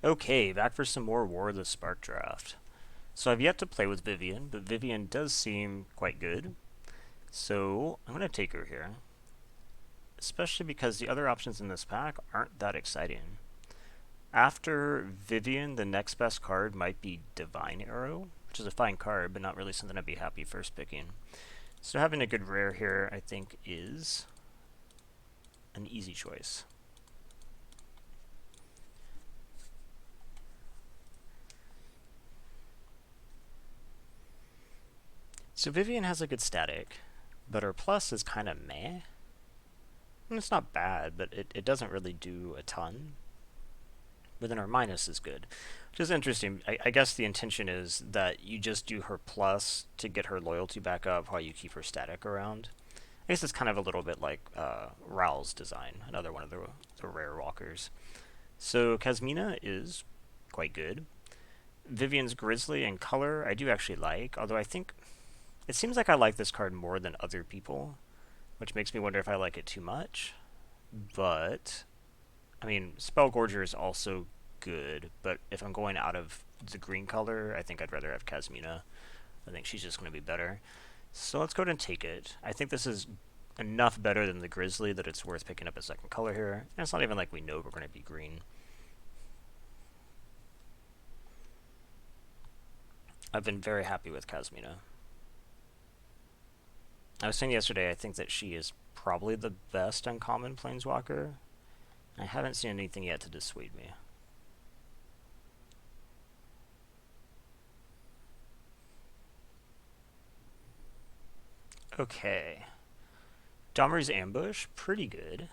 Okay, back for some more War of the Spark draft. So I've yet to play with Vivian, but Vivian does seem quite good. So I'm going to take her here, especially because the other options in this pack aren't that exciting. After Vivian, the next best card might be Divine Arrow, which is a fine card, but not really something I'd be happy first picking. So having a good rare here, I think, is an easy choice. So Vivian has a good static, but her plus is kind of meh. And it's not bad, but it doesn't really do a ton. But then her minus is good, which is interesting. I guess the intention is that you just do her plus to get her loyalty back up while you keep her static around. I guess it's kind of a little bit like Raoul's design, another one of the rare walkers. So Kasmina is quite good. Vivian's Grizzly and color I do actually like, although I think it seems like I like this card more than other people, which makes me wonder if I like it too much. But I mean, Spellgorger is also good, but if I'm going out of the green color, I think I'd rather have Kasmina. I think she's just going to be better. So let's go ahead and take it. I think this is enough better than the Grizzly that it's worth picking up a second color here. And it's not even like we know we're going to be green. I've been very happy with Kasmina. I was saying yesterday, I think that she is probably the best uncommon planeswalker. I haven't seen anything yet to dissuade me. Okay. Domri's Ambush, pretty good.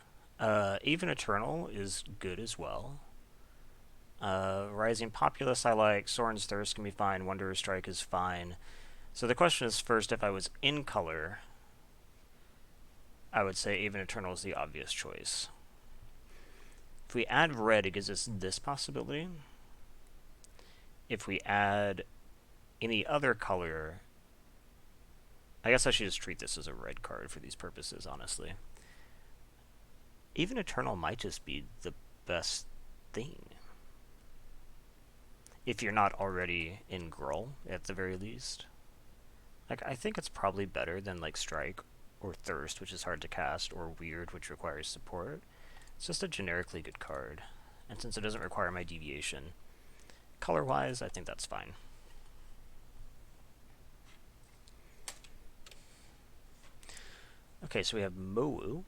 Even Eternal is good as well. Rising Populace I like. Soren's Thirst can be fine. Wanderer's Strike is fine. So the question is first, if I was in color, I would say Even Eternal is the obvious choice. If we add red, it gives us this possibility. If we add any other color, I guess I should just treat this as a red card for these purposes, honestly. Even Eternal might just be the best thing. If you're not already in Gruul, at the very least. Like, I think it's probably better than, like, Strike or Thirst, which is hard to cast, or Weird, which requires support. It's just a generically good card. And since it doesn't require my deviation, color-wise, I think that's fine. Okay, so we have Mowu.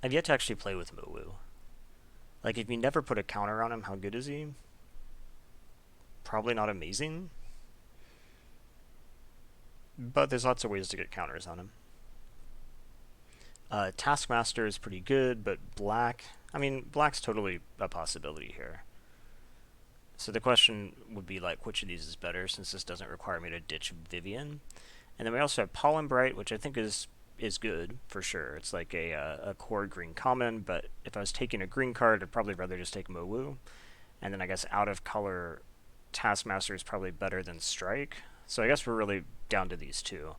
I've yet to actually play with Mowu. Like, if you never put a counter on him, how good is he? Probably not amazing. But there's lots of ways to get counters on him. Taskmaster is pretty good, but black... I mean, black's totally a possibility here. So the question would be, like, which of these is better, since this doesn't require me to ditch Vivian. And then we also have Pollen Bright, which I think is good, for sure. It's like a core green common, but if I was taking a green card, I'd probably rather just take Mowu. And then I guess out of color, Taskmaster is probably better than Strike. So I guess we're really down to these two.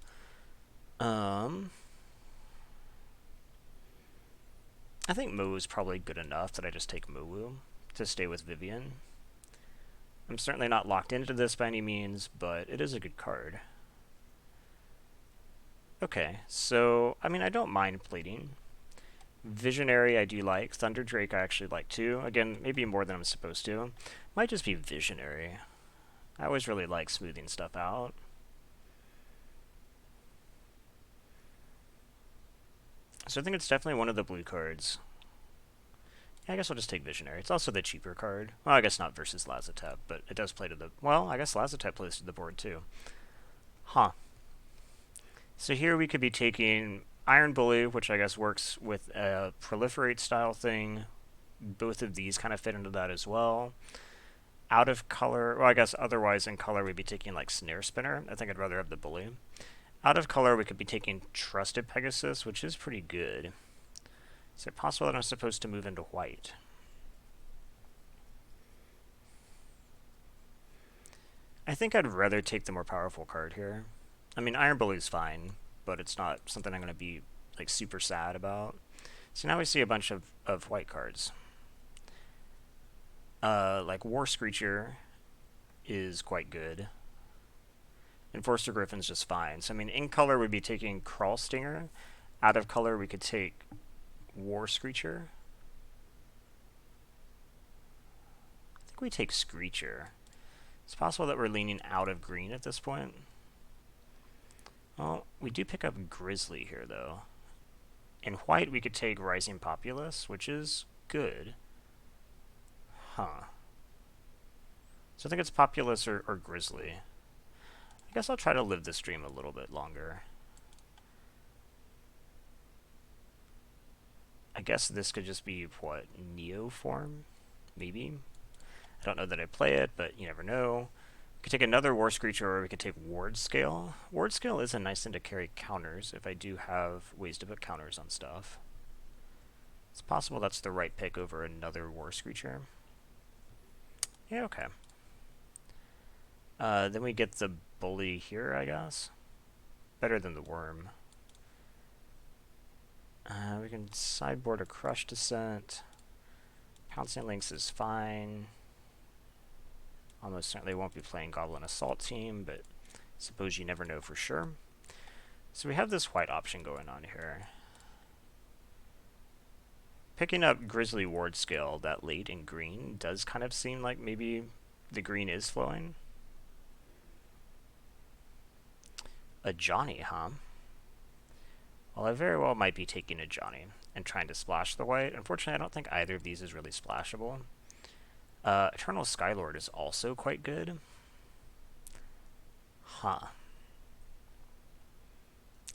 I think Mowu is probably good enough that I just take Mowu to stay with Vivian. I'm certainly not locked into this by any means, but it is a good card. Okay, so, I mean, I don't mind plating. Visionary I do like. Thunder Drake I actually like too. Again, maybe more than I'm supposed to. Might just be Visionary. I always really like smoothing stuff out. So I think it's definitely one of the blue cards. Yeah, I guess I'll just take Visionary. It's also the cheaper card. Well, I guess not versus Lazotep, but it does play to the... Well, I guess Lazotep plays to the board too. Huh. So here we could be taking Iron Bully, which I guess works with a Proliferate style thing. Both of these kind of fit into that as well. Out of color, well, I guess otherwise in color we'd be taking like Snare Spinner. I think I'd rather have the Bully. Out of color we could be taking Trusted Pegasus, which is pretty good. Is it possible that I'm supposed to move into white? I think I'd rather take the more powerful card here. I mean, Iron Bully's fine, but it's not something I'm going to be like super sad about. So now we see a bunch of white cards. Like War Screecher is quite good. Enforcer Griffin's just fine. So I mean, in color we'd be taking Crawl Stinger. Out of color we could take War Screecher. I think we take Screecher. It's possible that we're leaning out of green at this point. Well, we do pick up Grizzly here, though. In white, we could take Rising Populace, which is good. Huh. So I think it's Populace or Grizzly. I guess I'll try to live this dream a little bit longer. I guess this could just be, what, Neo form? Maybe? I don't know that I play it, but you never know. We could take another War Screecher, or we could take Ward Scale. Ward Scale is a nice thing to carry counters if I do have ways to put counters on stuff. It's possible that's the right pick over another War Screecher. Yeah, okay. Then we get the Bully here, I guess. Better than the Worm. We can sideboard a Crush Descent. Pouncing Lynx is fine. Almost certainly won't be playing Goblin Assault Team, but suppose you never know for sure. So we have this white option going on here. Picking up Grizzly Ward Scale that late in green does kind of seem like maybe the green is flowing. Ajani, huh? Well, I very well might be taking Ajani and trying to splash the white. Unfortunately, I don't think either of these is really splashable. Eternal Skylord is also quite good. Huh.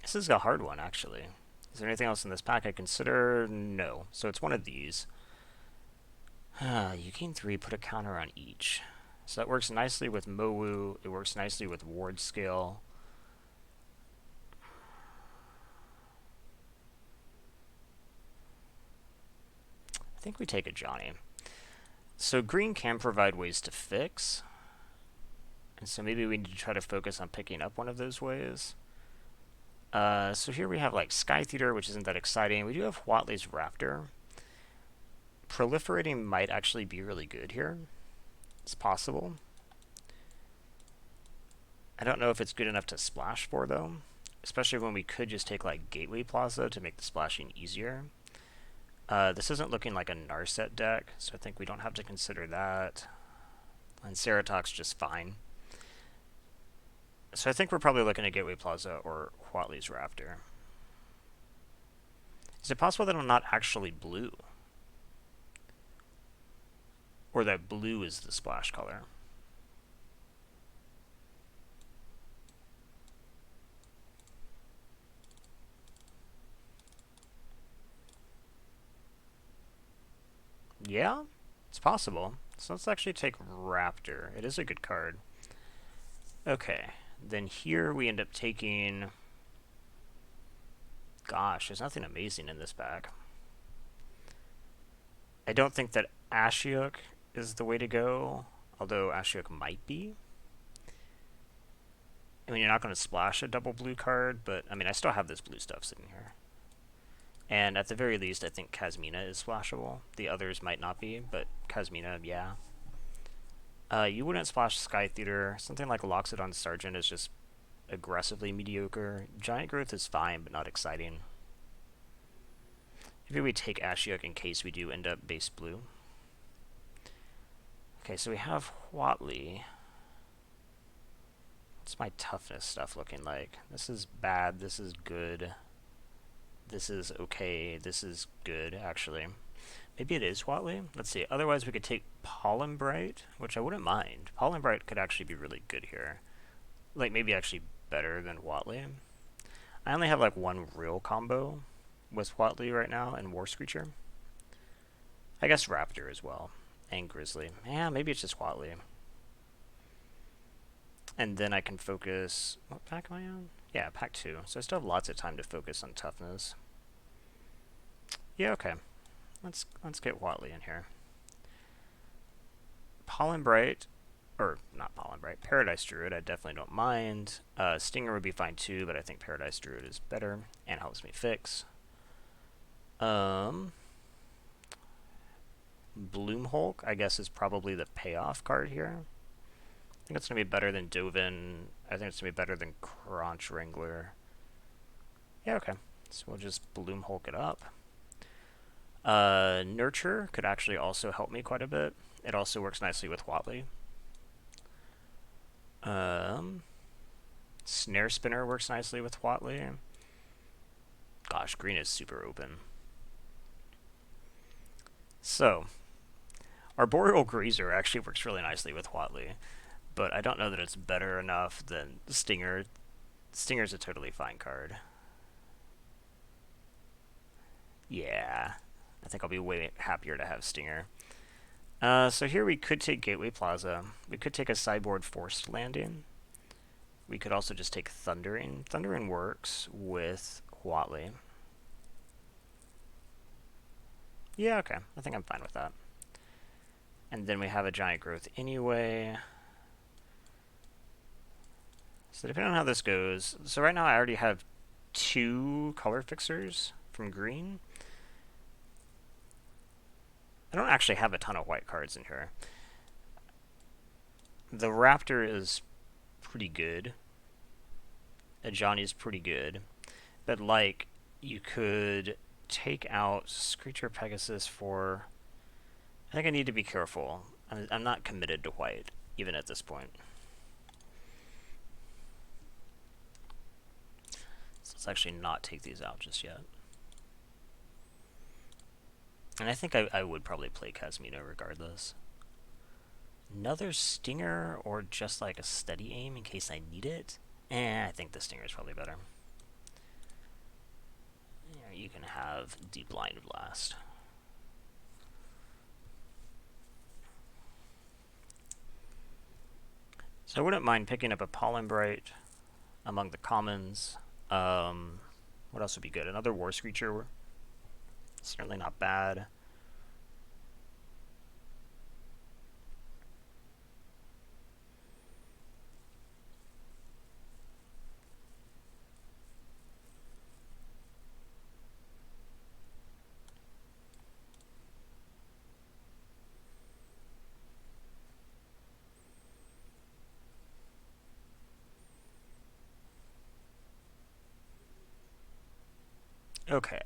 This is a hard one, actually. Is there anything else in this pack I consider? No. So it's one of these. You gain 3, put a counter on each. So that works nicely with Mowu. It works nicely with Ward Scale. I think we take Ajani. So green can provide ways to fix. And so maybe we need to try to focus on picking up one of those ways. So here we have like Sky Theater, which isn't that exciting. We do have Watley's Raptor. Proliferating might actually be really good here. It's possible. I don't know if it's good enough to splash for, though. Especially when we could just take like Gateway Plaza to make the splashing easier. This isn't looking like a Narset deck, so I think we don't have to consider that. And Ceratoc's just fine. So I think we're probably looking at Gateway Plaza or Watley's Raptor. Is it possible that I'm not actually blue? Or that blue is the splash color? Yeah, it's possible. So let's actually take Raptor. It is a good card. Okay, then here we end up taking... Gosh, there's nothing amazing in this pack. I don't think that Ashiok is the way to go, although Ashiok might be. I mean, you're not going to splash a double blue card, but I mean, I still have this blue stuff sitting here. And at the very least, I think Kazmina is splashable. The others might not be, but Kazmina, yeah. You wouldn't splash Sky Theater. Something like Loxodon Sergeant is just aggressively mediocre. Giant Growth is fine, but not exciting. Maybe we take Ashiok in case we do end up base blue. Okay, so we have Watley. What's my toughness stuff looking like? This is bad, this is good. This is okay, this is good, actually. Maybe it is Watley? Let's see. Otherwise, we could take Pollen Bright, which I wouldn't mind. Pollen Bright could actually be really good here. Like, maybe actually better than Watley. I only have, like, one real combo with Watley right now and War Screecher. I guess Raptor as well. And Grizzly. Yeah, maybe it's just Watley. And then I can focus... What pack am I on? Yeah, pack 2. So I still have lots of time to focus on toughness. Yeah, okay. Let's get Watley in here. Pollen Bright, or not Pollen Bright, Paradise Druid, I definitely don't mind. Stinger would be fine too, but I think Paradise Druid is better and helps me fix. Bloom Hulk, I guess, is probably the payoff card here. I think it's going to be better than Dovin. I think it's going to be better than Crunch Wrangler. Yeah, okay. So we'll just Bloom Hulk it up. Nurture could actually also help me quite a bit. It also works nicely with Watley. Snare Spinner works nicely with Watley. Gosh, green is super open. So, Arboreal Grazer actually works really nicely with Watley, but I don't know that it's better enough than Stinger. Stinger's a totally fine card. Yeah, I think I'll be way happier to have Stinger. So here we could take Gateway Plaza. We could take a sideboard Forced Landing. We could also just take Thundering. Thundering works with Watley. Yeah, okay. I think I'm fine with that. And then we have a Giant Growth anyway. So depending on how this goes... So right now I already have 2 color fixers from green. I don't actually have a ton of white cards in here. The Raptor is pretty good. Ajani's pretty good. But, like, you could take out Screecher Pegasus for... I think I need to be careful. I'm not committed to white, even at this point. So let's actually not take these out just yet. And I think I would probably play Casmino regardless. Another Stinger or just like a steady aim in case I need it? I think the Stinger is probably better. You can have Deep Blind Blast. So I wouldn't mind picking up a Pollen Bright among the commons. What else would be good? Another War Screecher. Certainly not bad. Okay.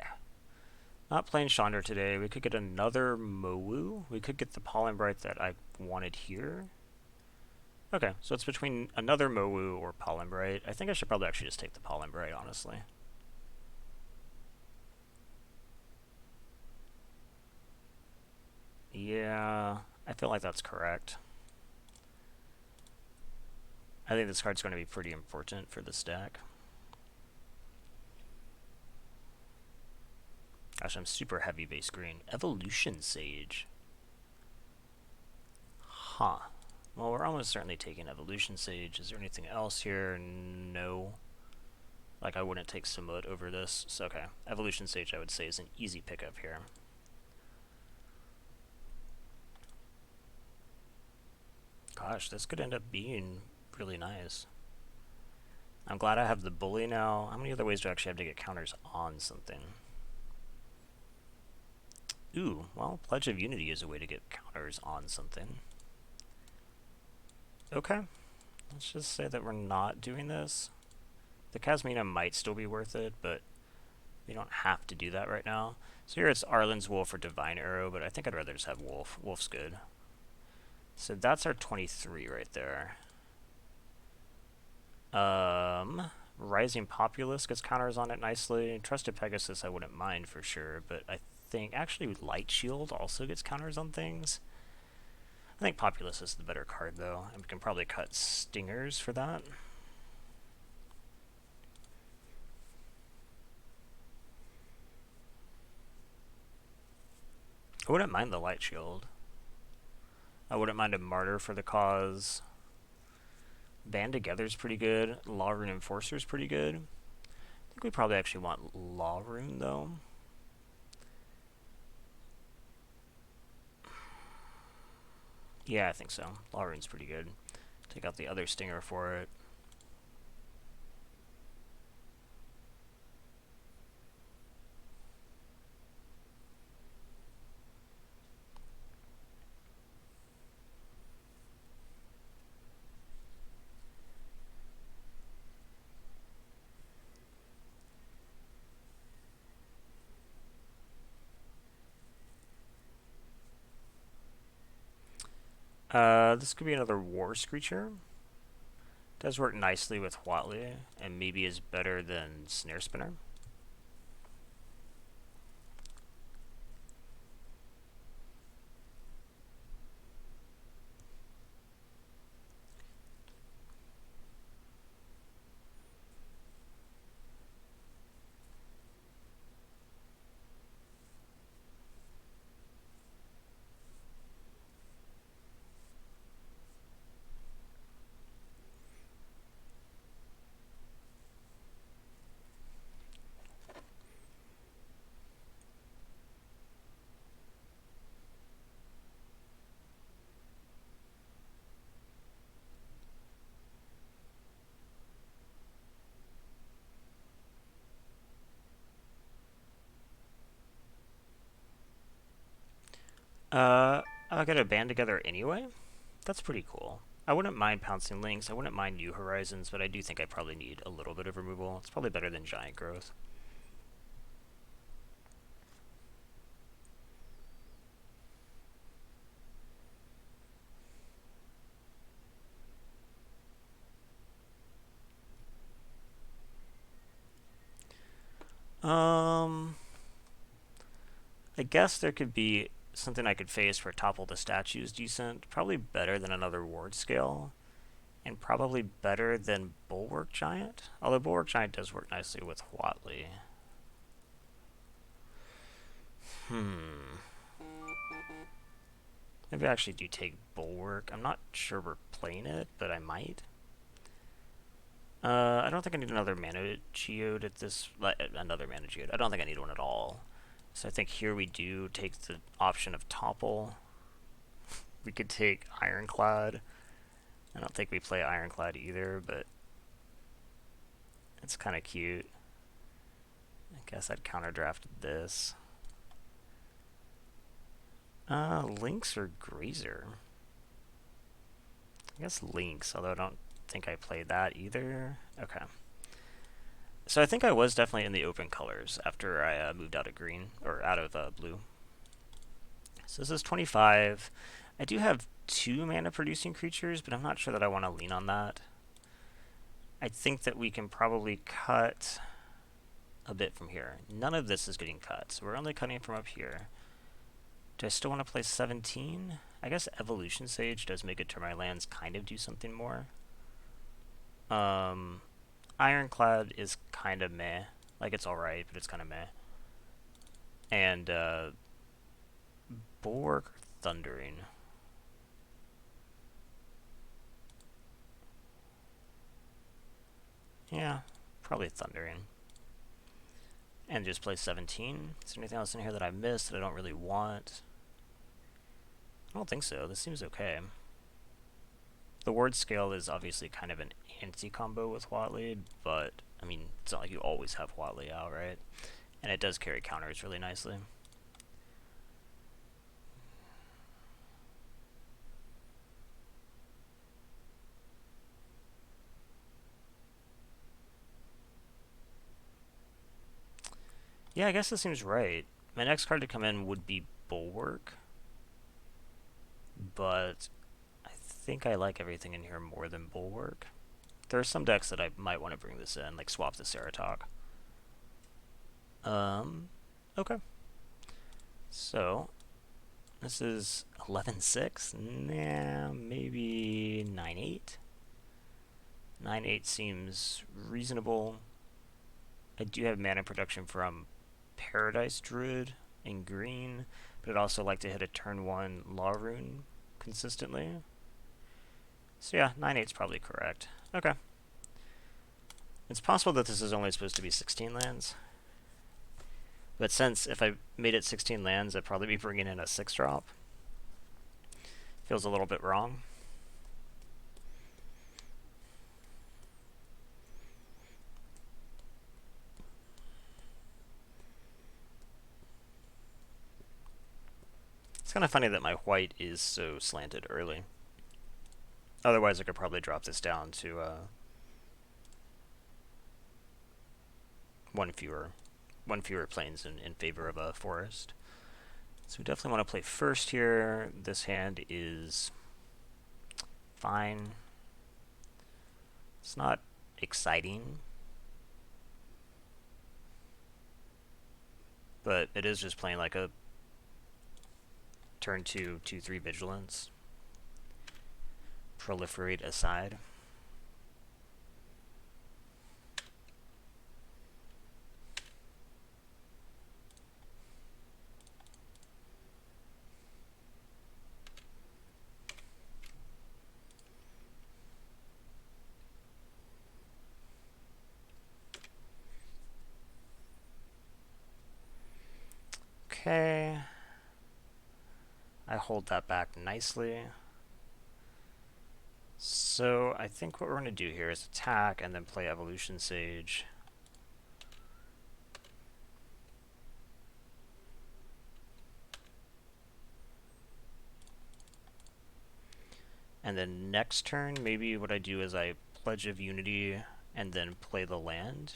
Not playing Chandra today. We could get another Mowu. We could get the Pollen Bright that I wanted here. Okay, so it's between another Mowu or Pollen Bright. I think I should probably actually just take the Pollen Bright, honestly. Yeah, I feel like that's correct. I think this card's going to be pretty important for this deck. Gosh, I'm super heavy base green. Evolution Sage. Huh. Well, we're almost certainly taking Evolution Sage. Is there anything else here? No. Like, I wouldn't take Samut over this. So, okay. Evolution Sage, I would say, is an easy pickup here. Gosh, this could end up being really nice. I'm glad I have the Bully now. How many other ways do I actually have to get counters on something? Ooh, well, Pledge of Unity is a way to get counters on something. Okay. Let's just say that we're not doing this. The Casmina might still be worth it, but we don't have to do that right now. So here it's Arlen's Wolf or Divine Arrow, but I think I'd rather just have Wolf. Wolf's good. So that's our 23 right there. Rising Populace gets counters on it nicely. Trusted Pegasus I wouldn't mind for sure, but I think actually Light Shield also gets counters on things. I think Populace is the better card though, and we can probably cut Stingers for that. I wouldn't mind the Light Shield. I wouldn't mind a Martyr for the cause. Band Together's pretty good. Law Rune Enforcer's pretty good. I think we probably actually want Law Rune though. Yeah, I think so. Law Rune's pretty good. Take out the other Stinger for it. This could be another War Screecher. Does work nicely with Watley, and maybe is better than Snare Spinner. I got a band together anyway. That's pretty cool. I wouldn't mind pouncing links. I wouldn't mind New Horizons, but I do think I probably need a little bit of removal. It's probably better than Giant Growth. Um, I guess there could be something I could face for Topple the Statue is decent. Probably better than another Ward Scale. And probably better than Bulwark Giant. Although Bulwark Giant does work nicely with Watley. Maybe I actually do take Bulwark. I'm not sure we're playing it, but I might. I don't think I need another Mana Geode at this... another Mana Geode. I don't think I need one at all. So I think here we do take the option of Topple. We could take Ironclad. I don't think we play Ironclad either, but it's kind of cute. I guess I'd counterdraft this. Lynx or Grazer? I guess Lynx, although I don't think I played that either. Okay. So I think I was definitely in the open colors after I moved out of green, or out of blue. So this is 25. I do have 2 mana producing creatures, but I'm not sure that I want to lean on that. I think that we can probably cut a bit from here. None of this is getting cut, so we're only cutting from up here. Do I still want to play 17? I guess Evolution Sage does make it to my lands kind of do something more. Ironclad is kind of meh. Like, it's alright, but it's kind of meh. And, Bulwark or Thundering? Yeah, probably Thundering. And just play 17. Is there anything else in here that I missed that I don't really want? I don't think so. This seems okay. The word scale is obviously kind of an anti-combo with Watley, but, I mean, it's not like you always have Watley out, right? And it does carry counters really nicely. Yeah, I guess this seems right. My next card to come in would be Bulwark, but I think I like everything in here more than Bulwark. There are some decks that I might want to bring this in, like swap the Ceratok. Okay. So, this is 11-6? Nah, maybe 9-8? 9-8 seems reasonable. I do have mana production from Paradise Druid in green, but I'd also like to hit a turn 1 Law Rune consistently. So yeah, 9-8's probably correct. Okay. It's possible that this is only supposed to be 16 lands. But since if I made it 16 lands, I'd probably be bringing in a 6-drop. Feels a little bit wrong. It's kind of funny that my white is so slanted early. Otherwise, I could probably drop this down to one fewer planes in favor of a forest. So we definitely want to play first here. This hand is fine. It's not exciting, but it is just playing like a turn 2, 2/3 vigilance. Proliferate aside. Okay. I hold that back nicely. So I think what we're going to do here is attack and then play Evolution Sage. And then next turn, maybe what I do is I Pledge of Unity and then play the land.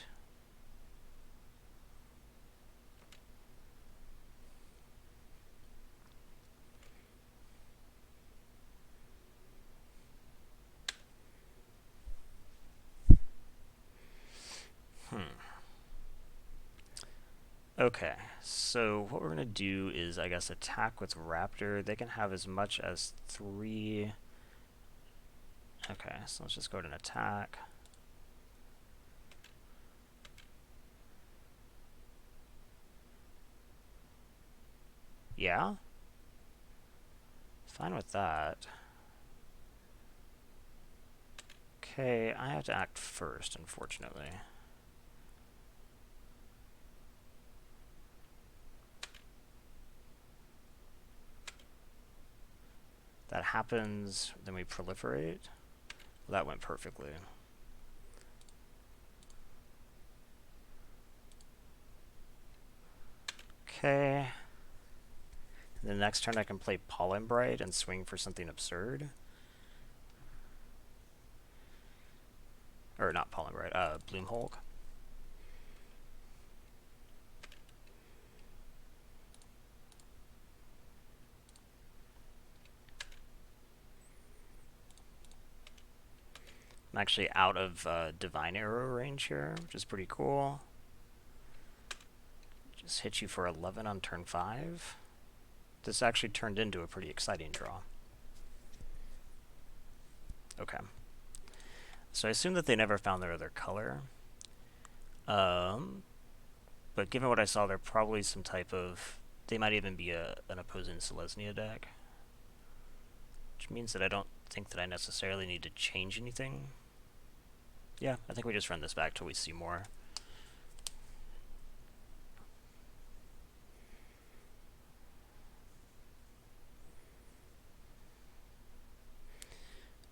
Okay, so what we're going to do is, I guess, attack with Raptor. They can have as much as 3. Okay, so let's just go ahead and attack. Yeah? Fine with that. Okay, I have to act first, unfortunately. That happens, then we proliferate. Well, that went perfectly. Okay. The next turn I can play Pollen Bright and swing for something absurd. Or not Pollen Bright, Bloom Hulk. I'm actually out of Divine Arrow range here, which is pretty cool. Just hit you for 11 on turn 5. This actually turned into a pretty exciting draw. Okay. So I assume that they never found their other color. But given what I saw, they're probably some type of... They might even be an opposing Selesnya deck. Which means that I don't think that I necessarily need to change anything. Yeah, I think we just run this back till we see more.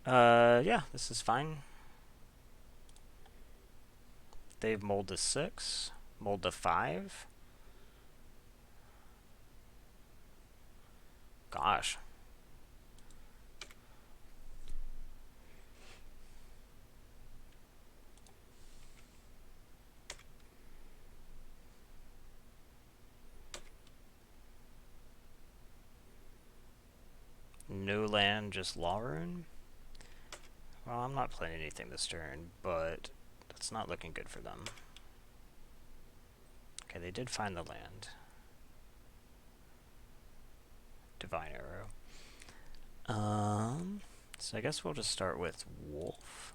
Yeah, this is fine. They've mold to 6, mold to 5. Gosh. No land, just Law Rune. Well, I'm not playing anything this turn, but that's not looking good for them. Okay, they did find the land. Divine Arrow. So I guess we'll just start with Wolf.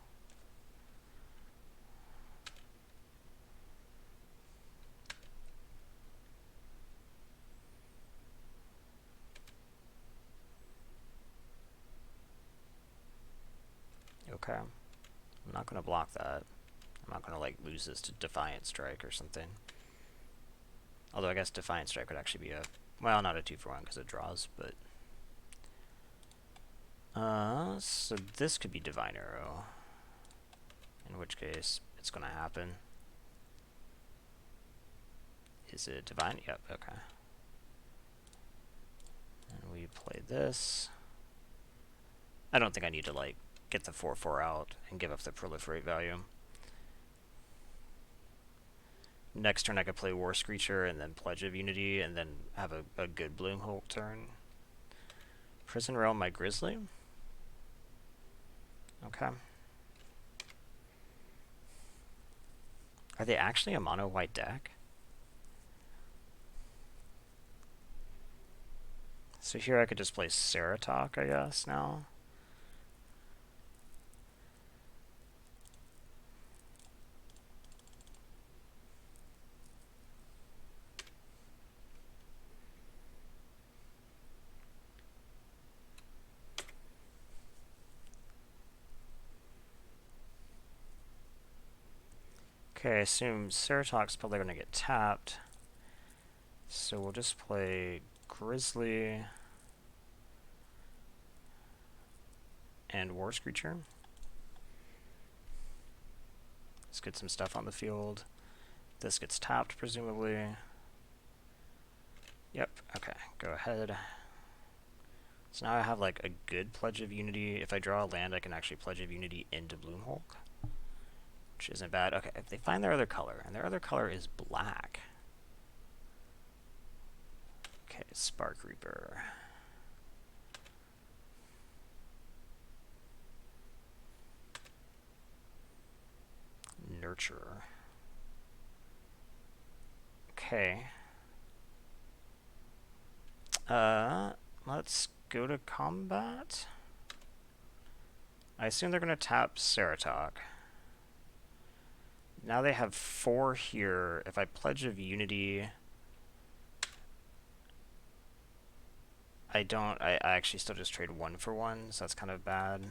Okay. I'm not going to block that. I'm not going to, like, lose this to Defiant Strike or something. Although I guess Defiant Strike would actually be a... Well, not a 2-for-1 because it draws, but... So this could be Divine Arrow. In which case, it's going to happen. Is it Divine? Yep, okay. And we play this. I don't think I need to, like, get the 4/4 out and give up the Proliferate value. Next turn I could play War Screecher and then Pledge of Unity and then have a good Bloom Hulk turn. Prison Realm my Grizzly. Okay. Are they actually a mono white deck? So here I could just play Ceratok, I guess, now. Okay, I assume Ceratok's probably going to get tapped. So we'll just play Grizzly and War Screecher. Let's get some stuff on the field. This gets tapped, presumably. Yep, okay, go ahead. So now I have like a good Pledge of Unity. If I draw a land, I can actually Pledge of Unity into Bloomhulk, which isn't bad. Okay, if they find their other color, and their other color is black. Okay, Spark Reaper. Nurturer. Okay. Let's go to combat. I assume they're going to tap Ceratok. Now they have 4 here. If I Pledge of Unity, I actually still just trade 1 for 1, so that's kind of bad.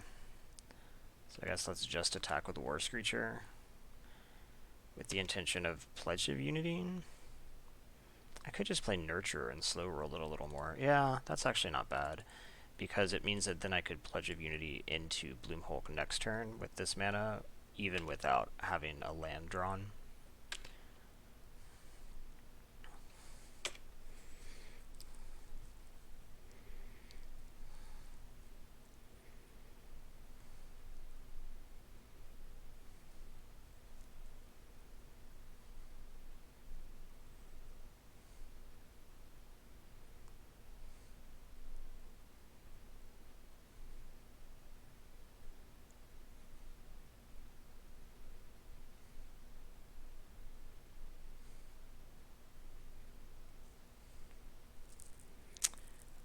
So I guess let's just attack with War Screecher with the intention of Pledge of Unity. I could just play Nurturer and slow roll it a little more. Yeah, that's actually not bad, because it means that then I could Pledge of Unity into Bloomhulk next turn with this mana, even without having a land drawn.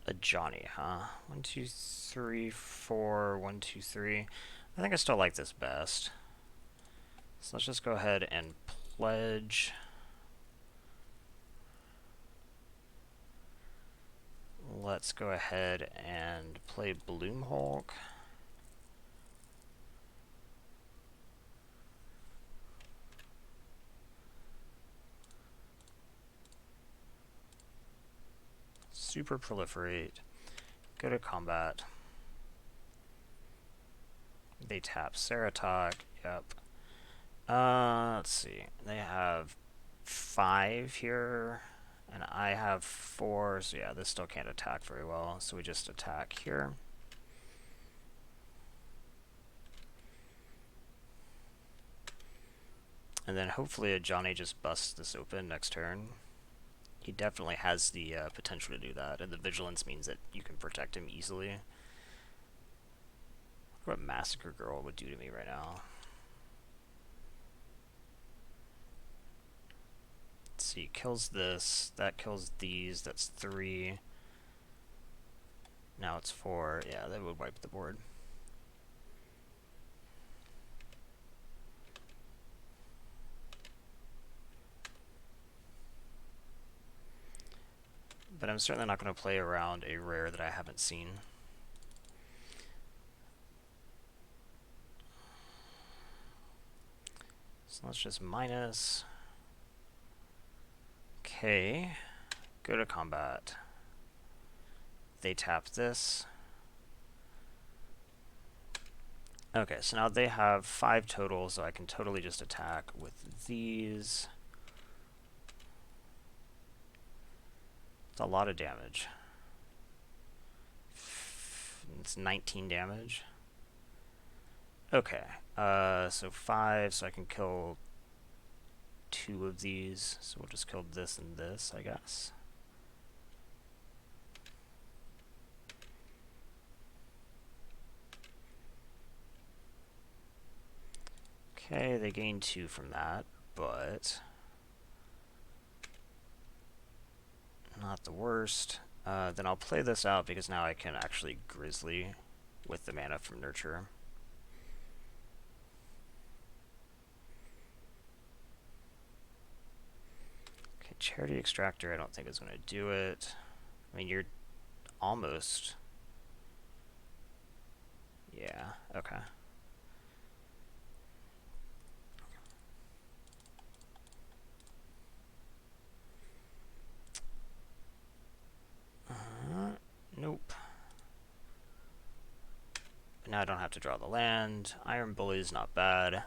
Ajani, huh? 1, 2, 3, 4, 1, 2, 3. I think I still like this best. So let's just go ahead and pledge. Let's go ahead and play Bloomhulk. Super Proliferate. Go to combat. They tap Ceratok. Yep. Let's see. They have 5 here, and I have 4. So yeah, this still can't attack very well. So we just attack here. And then hopefully Ajani just busts this open next turn. He definitely has the potential to do that, and the vigilance means that you can protect him easily. Look what Massacre Girl would do to me right now. Let's see, kills this, that kills these, that's 3. Now it's 4. Yeah, that would wipe the board. But I'm certainly not going to play around a rare that I haven't seen. So let's just minus. Okay, go to combat. They tap this. Okay, so now they have 5 total, so I can totally just attack with these. It's a lot of damage. It's 19 damage. Okay, so 5, so I can kill 2 of these. So we'll just kill this and this, I guess. Okay, they gain 2 from that, but not the worst. Then I'll play this out because now I can actually Grizzly with the mana from Nurture. Okay, Charity Extractor I don't think is going to do it. I mean, you're almost... Yeah, okay. Nope. But now I don't have to draw the land. Iron Bully is not bad.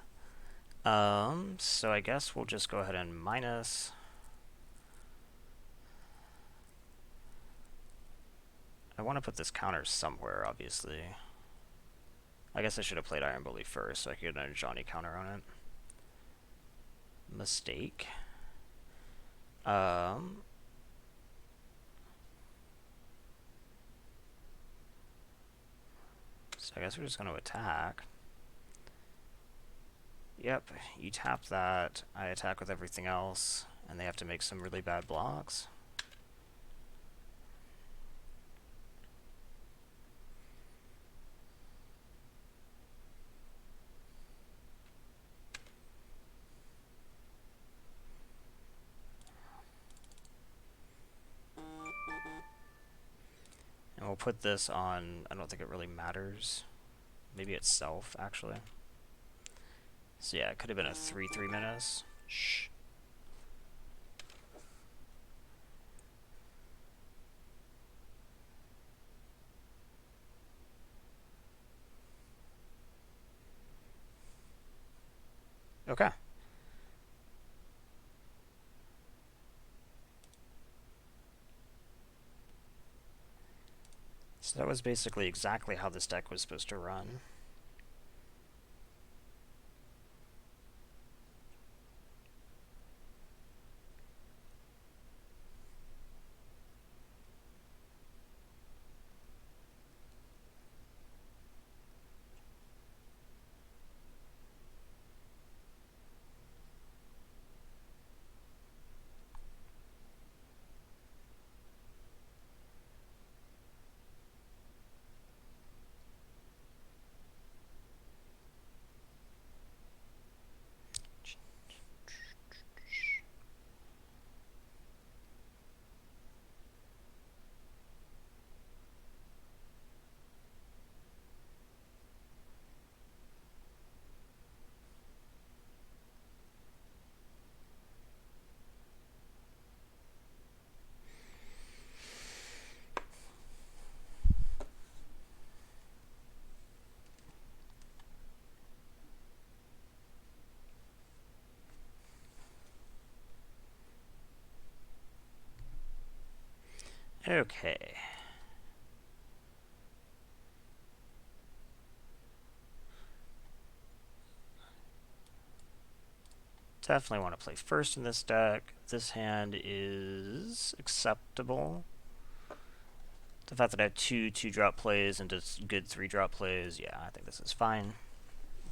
So I guess we'll just go ahead and minus. I want to put this counter somewhere, obviously. I guess I should have played Iron Bully first so I could get an Ajani counter on it. Mistake. So I guess we're just going to attack. Yep, you tap that, I attack with everything else, and they have to make some really bad blocks. And we'll put this on, I don't think it really matters. Maybe itself, actually. So yeah, it could have been a 3/3 menace. Shh. Okay. So that was basically exactly how this deck was supposed to run. Okay. Definitely want to play first in this deck. This hand is acceptable. The fact that I have two 2-drop plays and just good 3-drop plays, yeah, I think this is fine.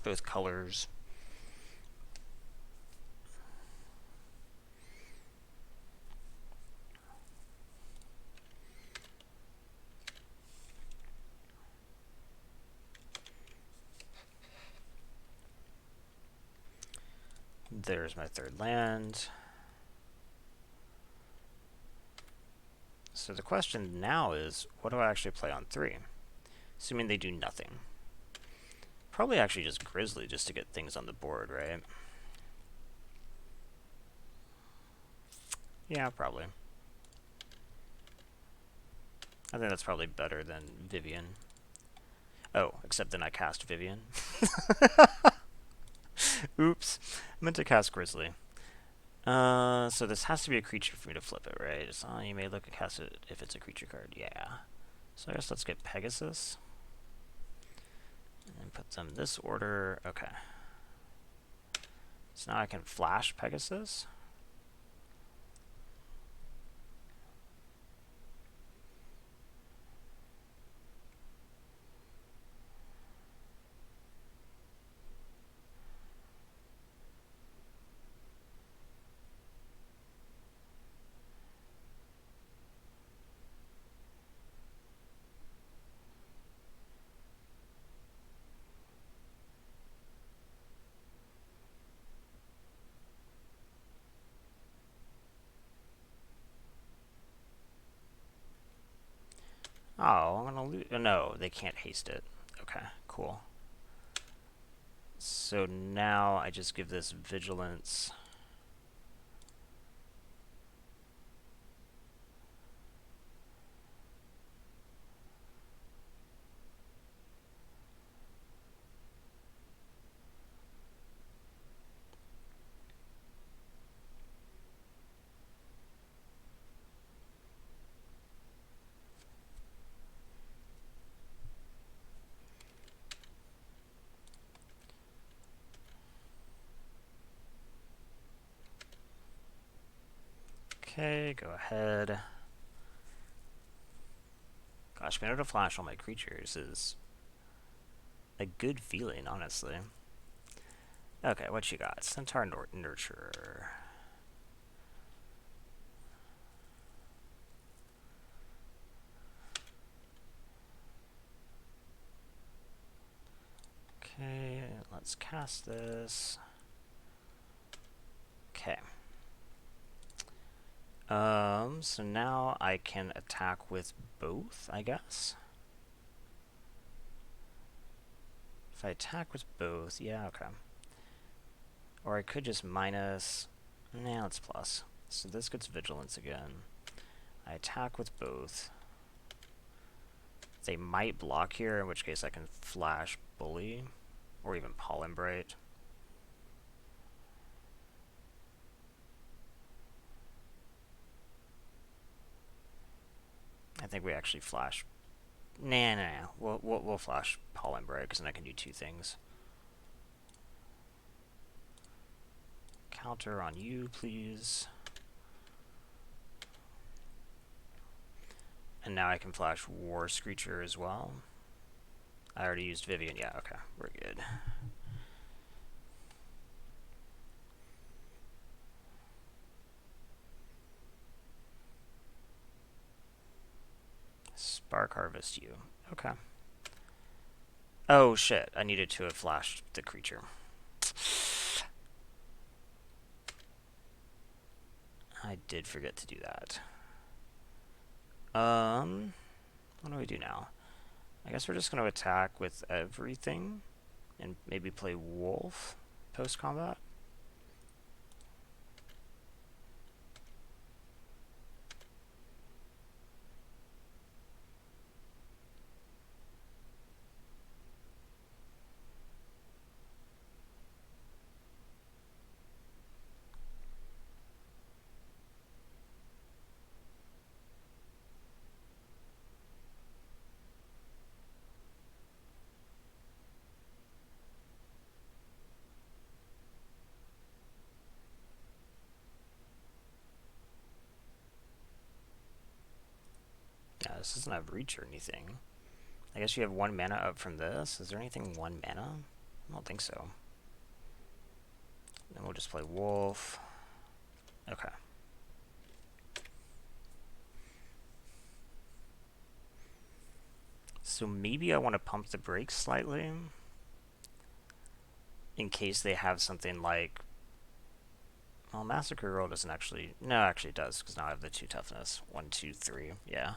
Both colors. There's my 3rd land. So the question now is, what do I actually play on 3? Assuming they do nothing. Probably actually just Grizzly just to get things on the board, right? Yeah, probably. I think that's probably better than Vivian. Oh, except then I cast Vivian. Oops. I meant to cast Grizzly. So this has to be a creature for me to flip it, right? So you may look at cast it if it's a creature card. Yeah. So I guess let's get Pegasus. And put them in this order. Okay. So now I can flash Pegasus. Oh, I'm gonna lose. No, they can't haste it. Okay, cool. So now I just give this vigilance. Okay, go ahead. Gosh, being able to flash all my creatures is a good feeling, honestly. Okay, what you got? Centaur Nurturer. Okay, let's cast this. Okay. So now I can attack with both, I guess. If I attack with both, yeah, okay. Or I could just minus... Nah, it's plus. So this gets vigilance again. I attack with both. They might block here, in which case I can flash Bully. Or even Pollen Bright. I think we actually flash... Nah. We'll flash Pollen Bright, because then I can do two things. Counter on you, please. And now I can flash War Screecher as well. I already used Vivian. Yeah, okay. We're good. Spark Harvest you. Okay. Oh, shit. I needed to have flashed the creature. I did forget to do that. What do we do now? I guess we're just going to attack with everything and maybe play Wolf post-combat. Yeah, this doesn't have reach or anything. I guess you have 1 mana up from this. Is there anything 1 mana? I don't think so. Then we'll just play Wolf. Okay. So maybe I want to pump the brakes slightly. In case they have something like... Well, Massacre Girl doesn't actually... No, actually it does, because now I have the 2 toughness. 1, 2, 3. Yeah.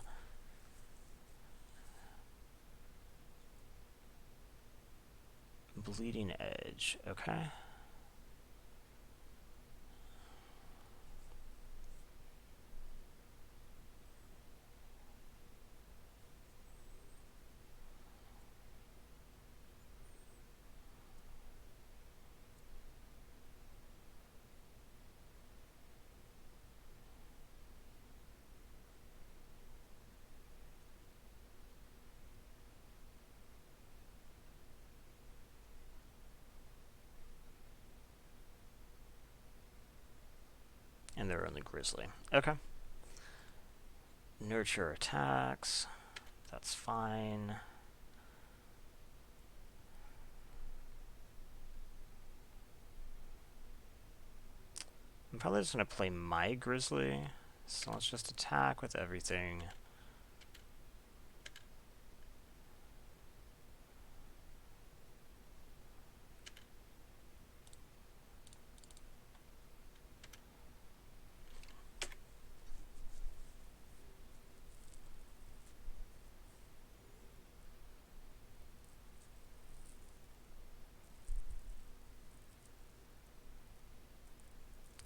Bleeding Edge. Okay. And they're only Grizzly. Okay. Nurture attacks. That's fine. I'm probably just going to play my Grizzly. So let's just attack with everything.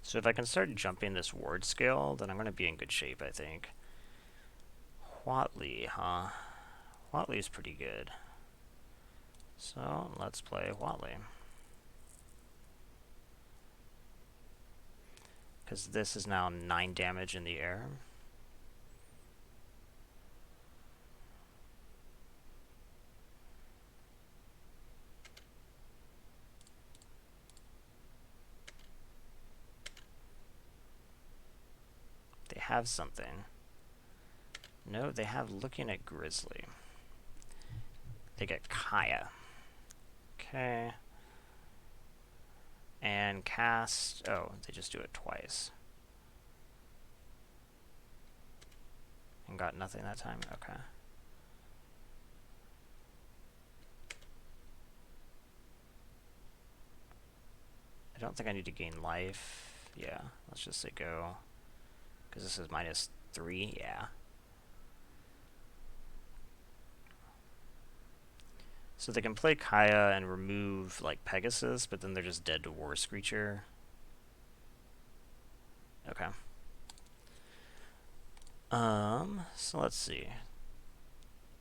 So if I can start jumping this ward scale, then I'm going to be in good shape, I think. Whatley, huh? Whatley's pretty good. So let's play Whatley. Because this is now 9 damage in the air. They have something. No, they have Looking at Grizzly. They get Kaya. Okay. And cast... Oh, they just do it twice. And got nothing that time? Okay. I don't think I need to gain life. Yeah, let's just say go. Because this is -3, yeah. So they can play Kaya and remove, like, Pegasus, but then they're just dead to War Screecher. Okay. So let's see.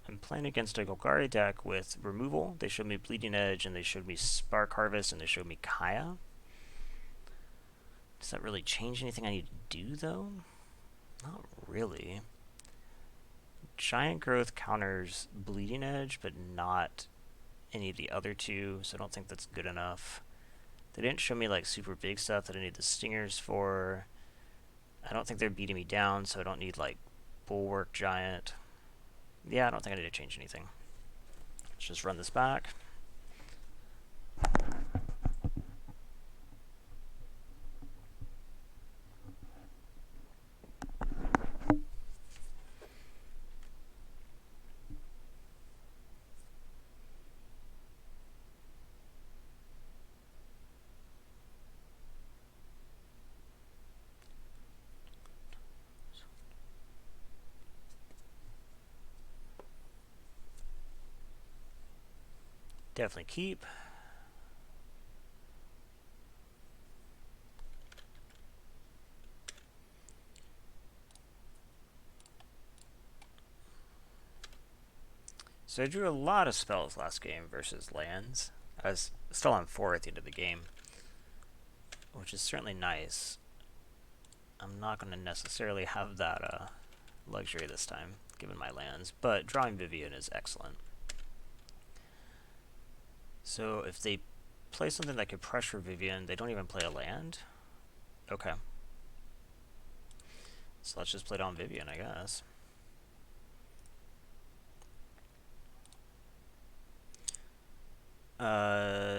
I'm playing against a Golgari deck with removal. They showed me Bleeding Edge, and they showed me Spark Harvest, and they showed me Kaya. Does that really change anything I need to do, though? Not really. Giant Growth counters Bleeding Edge, but not any of the other two, so I don't think that's good enough. They didn't show me, like, super big stuff that I need the Stingers for. I don't think they're beating me down, so I don't need, like, Bulwark Giant. Yeah, I don't think I need to change anything. Let's just run this back. Definitely keep. So I drew a lot of spells last game versus lands. I was still on 4 at the end of the game, which is certainly nice. I'm not going to necessarily have that luxury this time, given my lands, but drawing Vivian is excellent. So if they play something that could pressure Vivian, they don't even play a land? Okay. So let's just play down Vivian, I guess.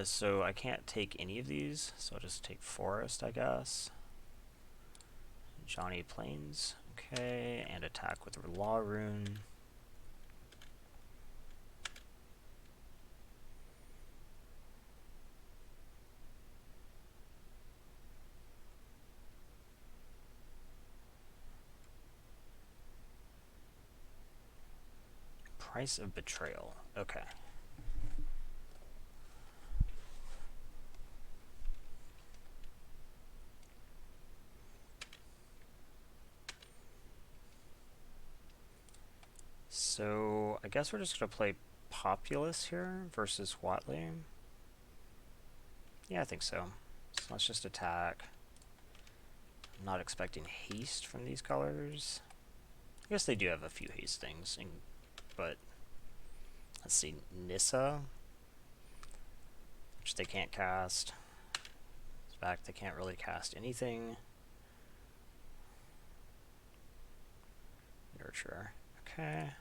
So I can't take any of these, so I'll just take Forest, I guess. Ajani Plains, okay, and attack with Law Rune. Price of Betrayal, okay. So I guess we're just going to play Populous here versus Whatley. Yeah, I think so. So let's just attack. I'm not expecting haste from these colors. I guess they do have a few haste things, but let's see, Nissa, which they can't cast. In fact, they can't really cast anything. Nurture, okay.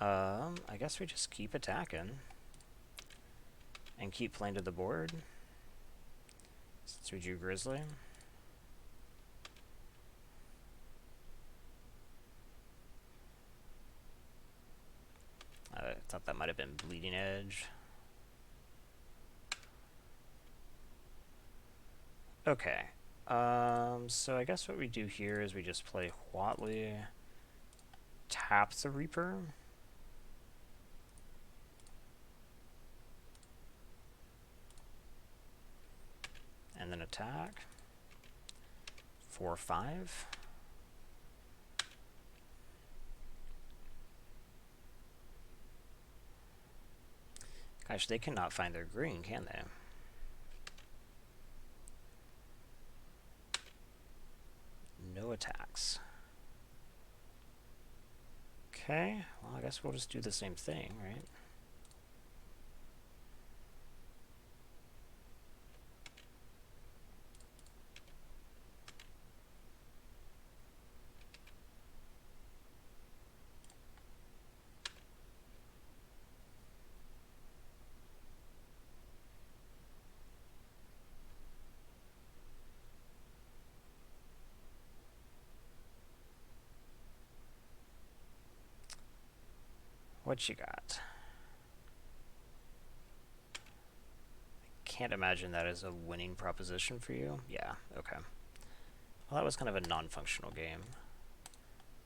I guess we just keep attacking and keep playing to the board since we drew Grizzly. I thought that might have been Bleeding Edge. Okay. So I guess what we do here is we just play Whatley, tap the Reaper, and then attack. 4, 5. Gosh, they cannot find their green, can they? No attacks. Okay, well, I guess we'll just do the same thing, right? What you got? Can't imagine that is a winning proposition for you. Yeah, okay. Well, that was kind of a non-functional game.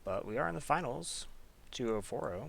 But we are in the finals. 2-0-4-0.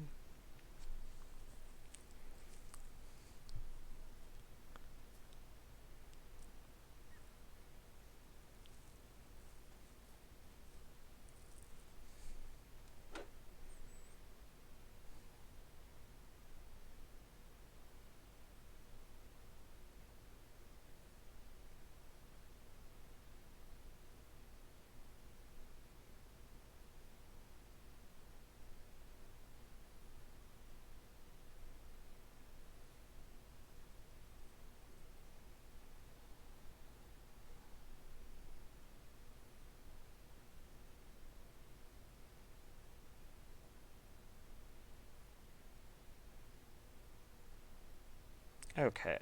Okay.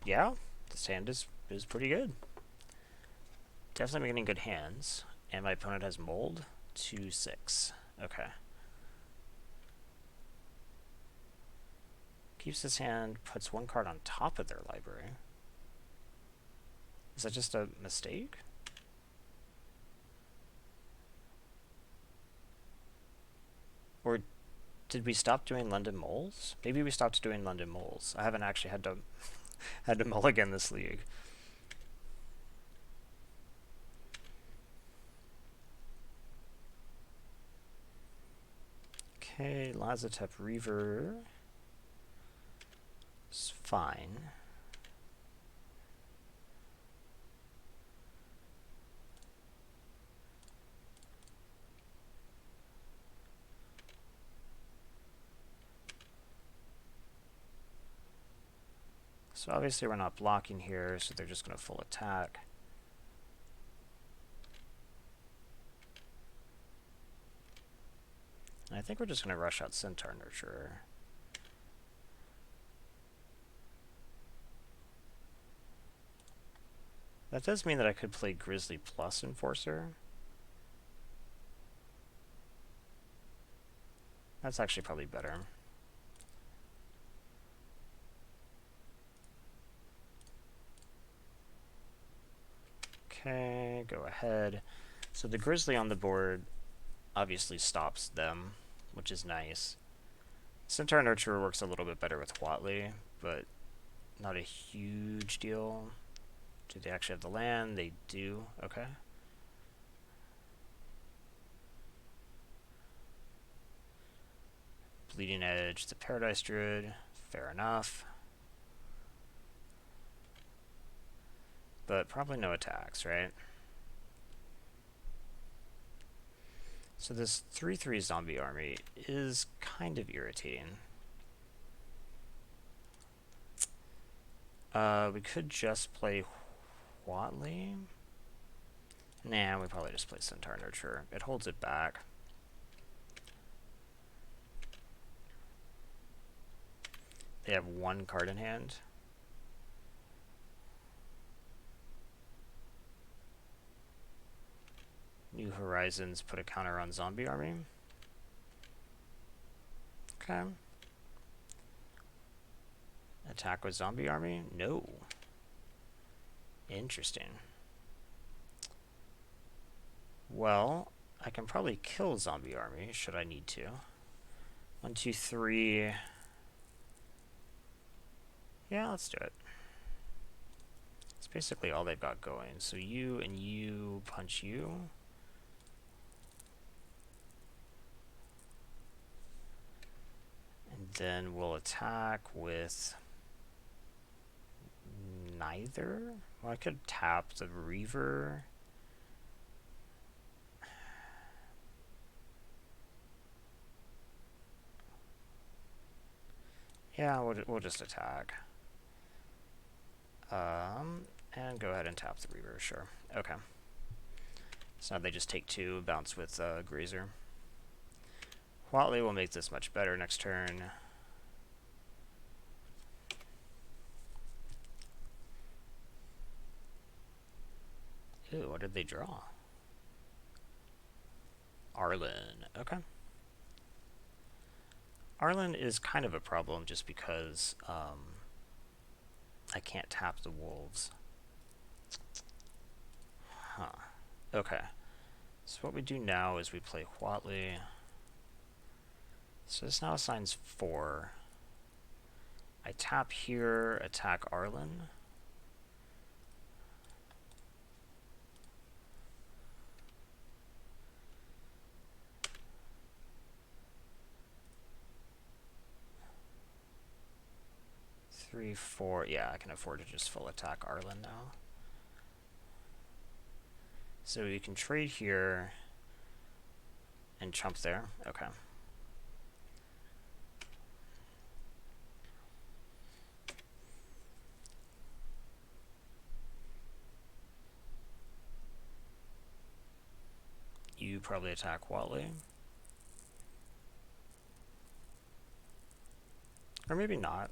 Yeah, this hand is pretty good. Definitely getting good hands. And my opponent has mold. 2-6. Okay. Keeps his hand, puts one card on top of their library. Is that just a mistake? Or did we stop doing London Moles? Maybe we stopped doing London Moles. I haven't actually had to mulligan this league. Okay, Lazatep Reaver is fine. So obviously we're not blocking here, so they're just going to full attack. And I think we're just going to rush out Centaur Nurturer. That does mean that I could play Grizzly plus Enforcer. That's actually probably better. Okay, go ahead. So the Grizzly on the board obviously stops them, which is nice. Centaur Nurturer works a little bit better with Watley, but not a huge deal. Do they actually have the land? They do. Okay. Bleeding Edge, the Paradise Druid. Fair enough. But probably no attacks, right? So this 3/3 zombie army is kind of irritating. We could just play Watley. Nah, we probably just play Centaur Nurturer. It holds it back. They have one card in hand. New Horizons put a counter on Zombie Army. Okay. Attack with Zombie Army? No. Interesting. Well, I can probably kill Zombie Army, should I need to. 1, 2, 3. Yeah, let's do it. It's basically all they've got going. So you and you punch you. And then we'll attack with neither. Well, I could tap the Reaver. Yeah, we'll just attack. And go ahead and tap the Reaver, sure. Okay. So now they just take 2, bounce with Grazer. Watley will make this much better next turn. Ew, what did they draw? Arlen, okay. Arlen is kind of a problem just because I can't tap the wolves. Huh. Okay. So what we do now is we play Watley. So this now assigns 4. I tap here, attack Arlen. Three, 4. Yeah, I can afford to just full attack Arlen now. So we can trade here and chump there. Okay. You probably attack Watley. Or maybe not.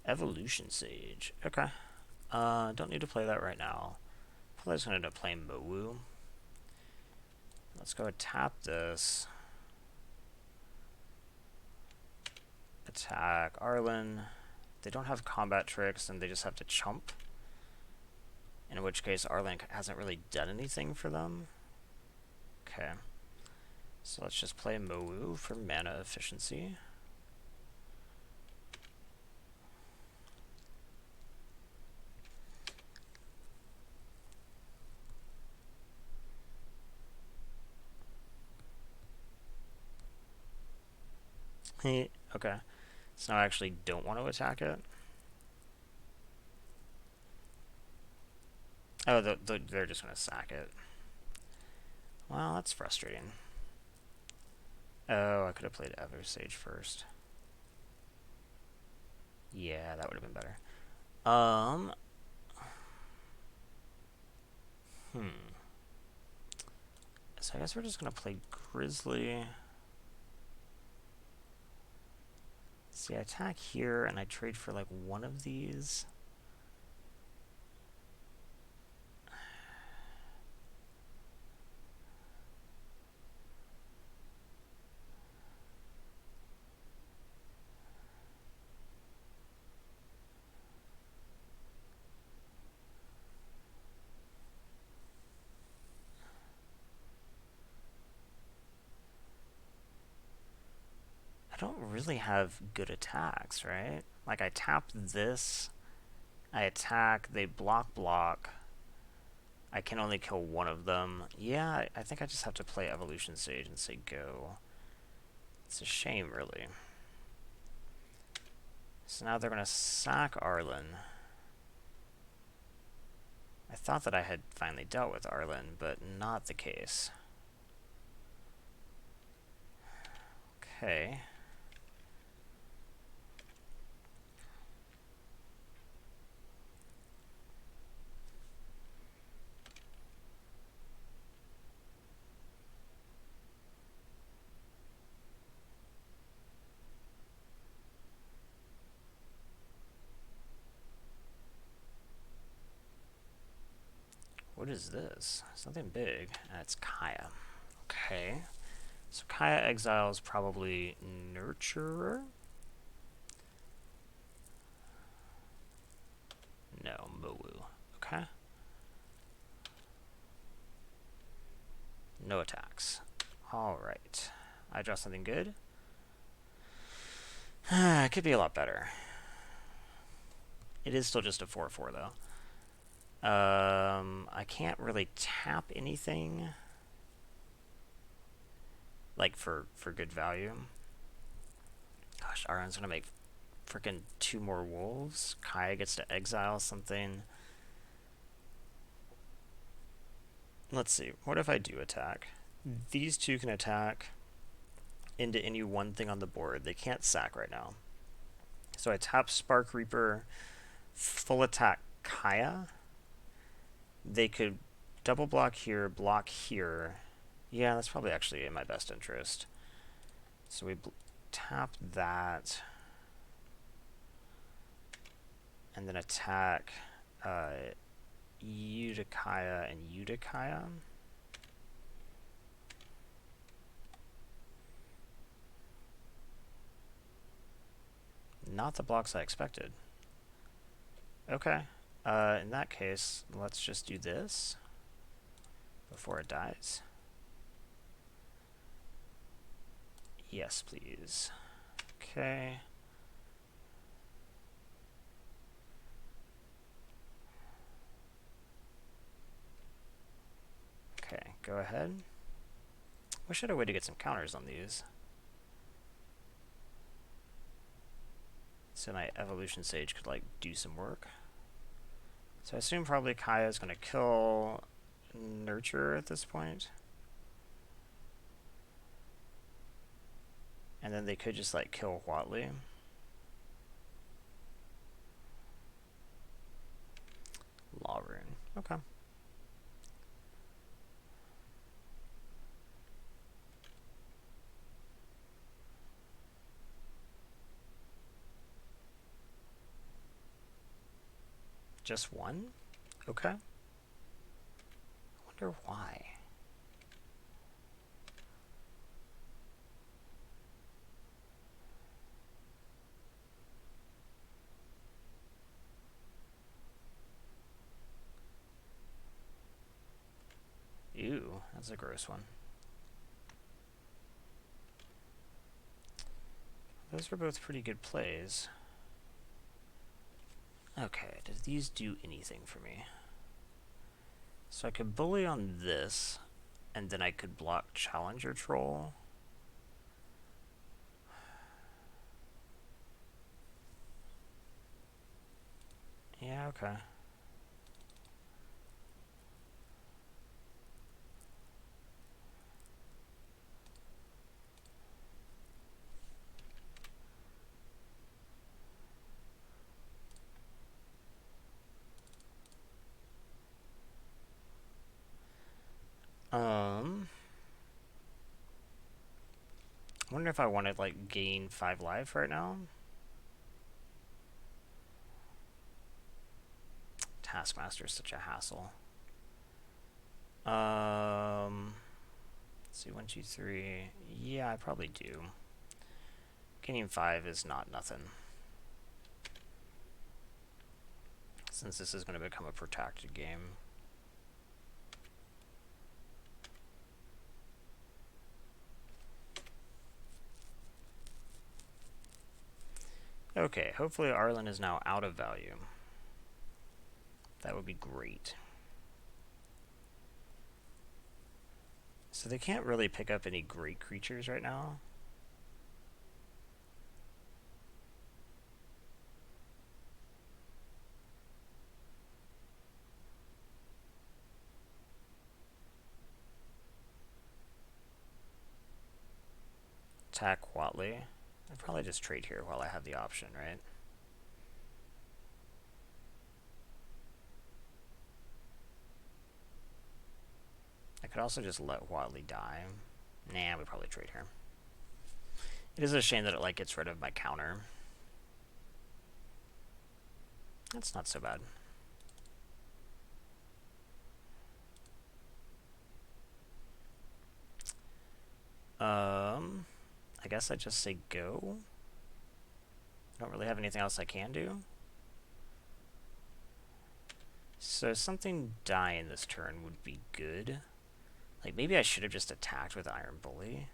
Evolution Sage. Okay. Don't need to play that right now. Probably just gonna end up playing Mowu. Let's go tap this. Attack Arlen. They don't have combat tricks, and they just have to chump. In which case, Arlen hasn't really done anything for them. Okay. So let's just play Mowu for mana efficiency. Okay. So now I actually don't want to attack it. Oh, they're just going to sack it. Well, that's frustrating. Oh, I could have played Eversage first. Yeah, that would have been better. So I guess we're just going to play Grizzly. See, I attack here, and I trade for, like, one of these. I don't really have good attacks, right? Like, I tap this, I attack, they block. I can only kill one of them. Yeah, I think I just have to play Evolution Sage and say go. It's a shame, really. So now they're going to sack Arlen. I thought that I had finally dealt with Arlen, but not the case. Okay. What is this? Something big. It's Kaya. Okay. So Kaya exiles probably Nurturer? No, Mowu. Okay. No attacks. Alright. I draw something good. It could be a lot better. It is still just a 4/4 though. I can't really tap anything like for good value. Gosh, Aron's gonna make freaking 2 more wolves. Kaya gets to exile something. Let's see. What if I do attack? These two can attack into any one thing on the board. They can't sack right now. So I tap Spark Reaper, full attack Kaya. They could double block block here. Yeah, that's probably actually in my best interest. So we tap that. And then attack Utakaya and Utakaya. Not the blocks I expected. Okay. In that case, let's just do this before it dies. Yes, please. Okay. Okay, go ahead. Wish I had a way to get some counters on these. So my Evolution Sage could, like, do some work. So I assume probably Kaya is going to kill Nurture at this point. And then they could just, like, kill Huatli. Law Rune. Okay. Just one? Okay. I wonder why. Ew, that's a gross one. Those were both pretty good plays. Okay, does these do anything for me? So I could bully on this, and then I could block Challenger Troll. Yeah, okay. I wonder if I want to, like, gain 5 life right now. Taskmaster is such a hassle. Let's see, 1, 2, 3. Yeah, I probably do. Gaining 5 is not nothing. Since this is going to become a protracted game. Okay, hopefully Arlen is now out of value. That would be great. So they can't really pick up any great creatures right now. Attack Huatli. I'd probably just trade here while I have the option, right? I could also just let Huatli die. Nah, we probably trade here. It is a shame that it, like, gets rid of my counter. That's not so bad. I guess I just say go. I don't really have anything else I can do. So something dying this turn would be good. Like, maybe I should have just attacked with Iron Bully.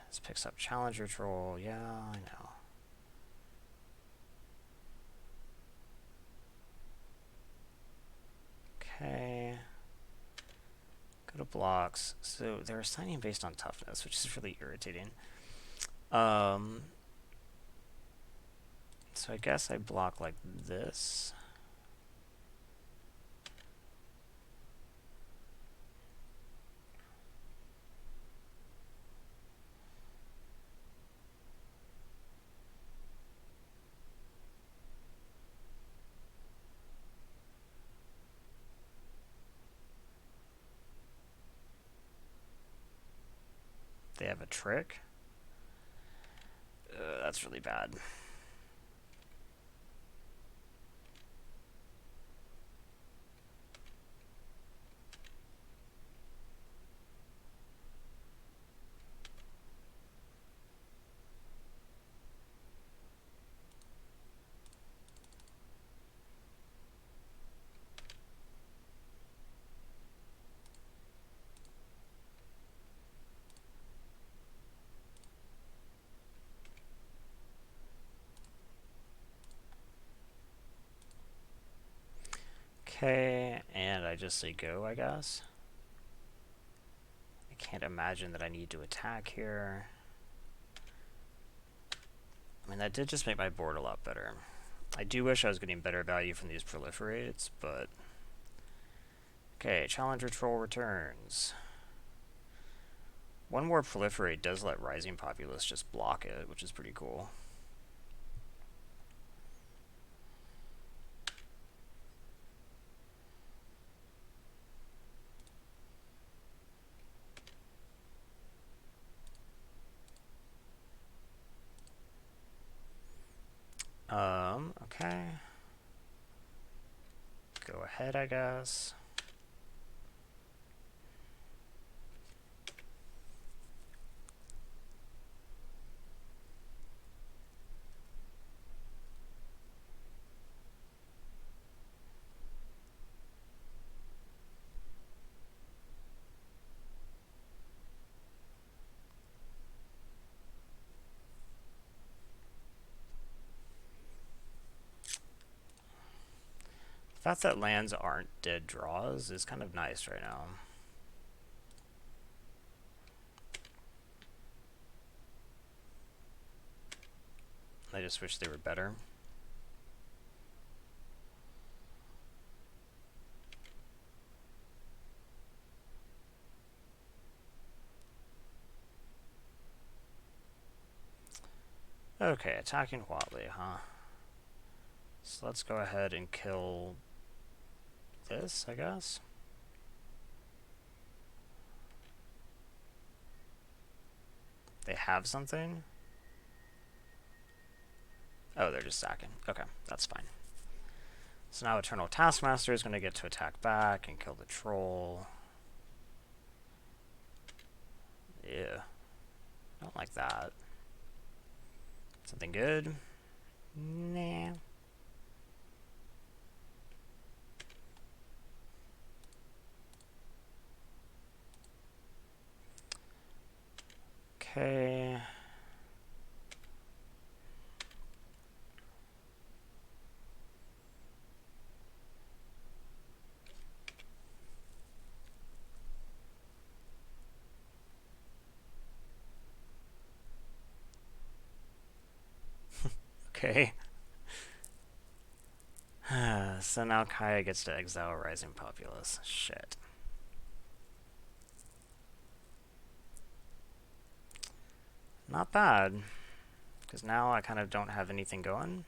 This picks up Challenger Troll. Yeah, I know. Okay. Go to blocks. So they're assigning based on toughness, which is really irritating. So I guess I block like this. They have a trick. That's really bad. Okay, and I just say go, I guess. I can't imagine that I need to attack here. I mean, that did just make my board a lot better. I do wish I was getting better value from these proliferates, but... Okay, Challenger Troll returns. One more proliferate does let Rising Populace just block it, which is pretty cool. Okay. Go ahead, I guess. The fact that lands aren't dead draws is kind of nice right now. I just wish they were better. Okay, attacking Watley, huh? So let's go ahead and kill this, I guess. They have something? Oh, they're just sacking. Okay, that's fine. So now Eternal Taskmaster is going to get to attack back and kill the troll. Yeah. I don't like that. Something good? Nah. Okay. Okay. So now Kaya gets to exile Rising Populace. Shit. Not bad. Because now I kind of don't have anything going.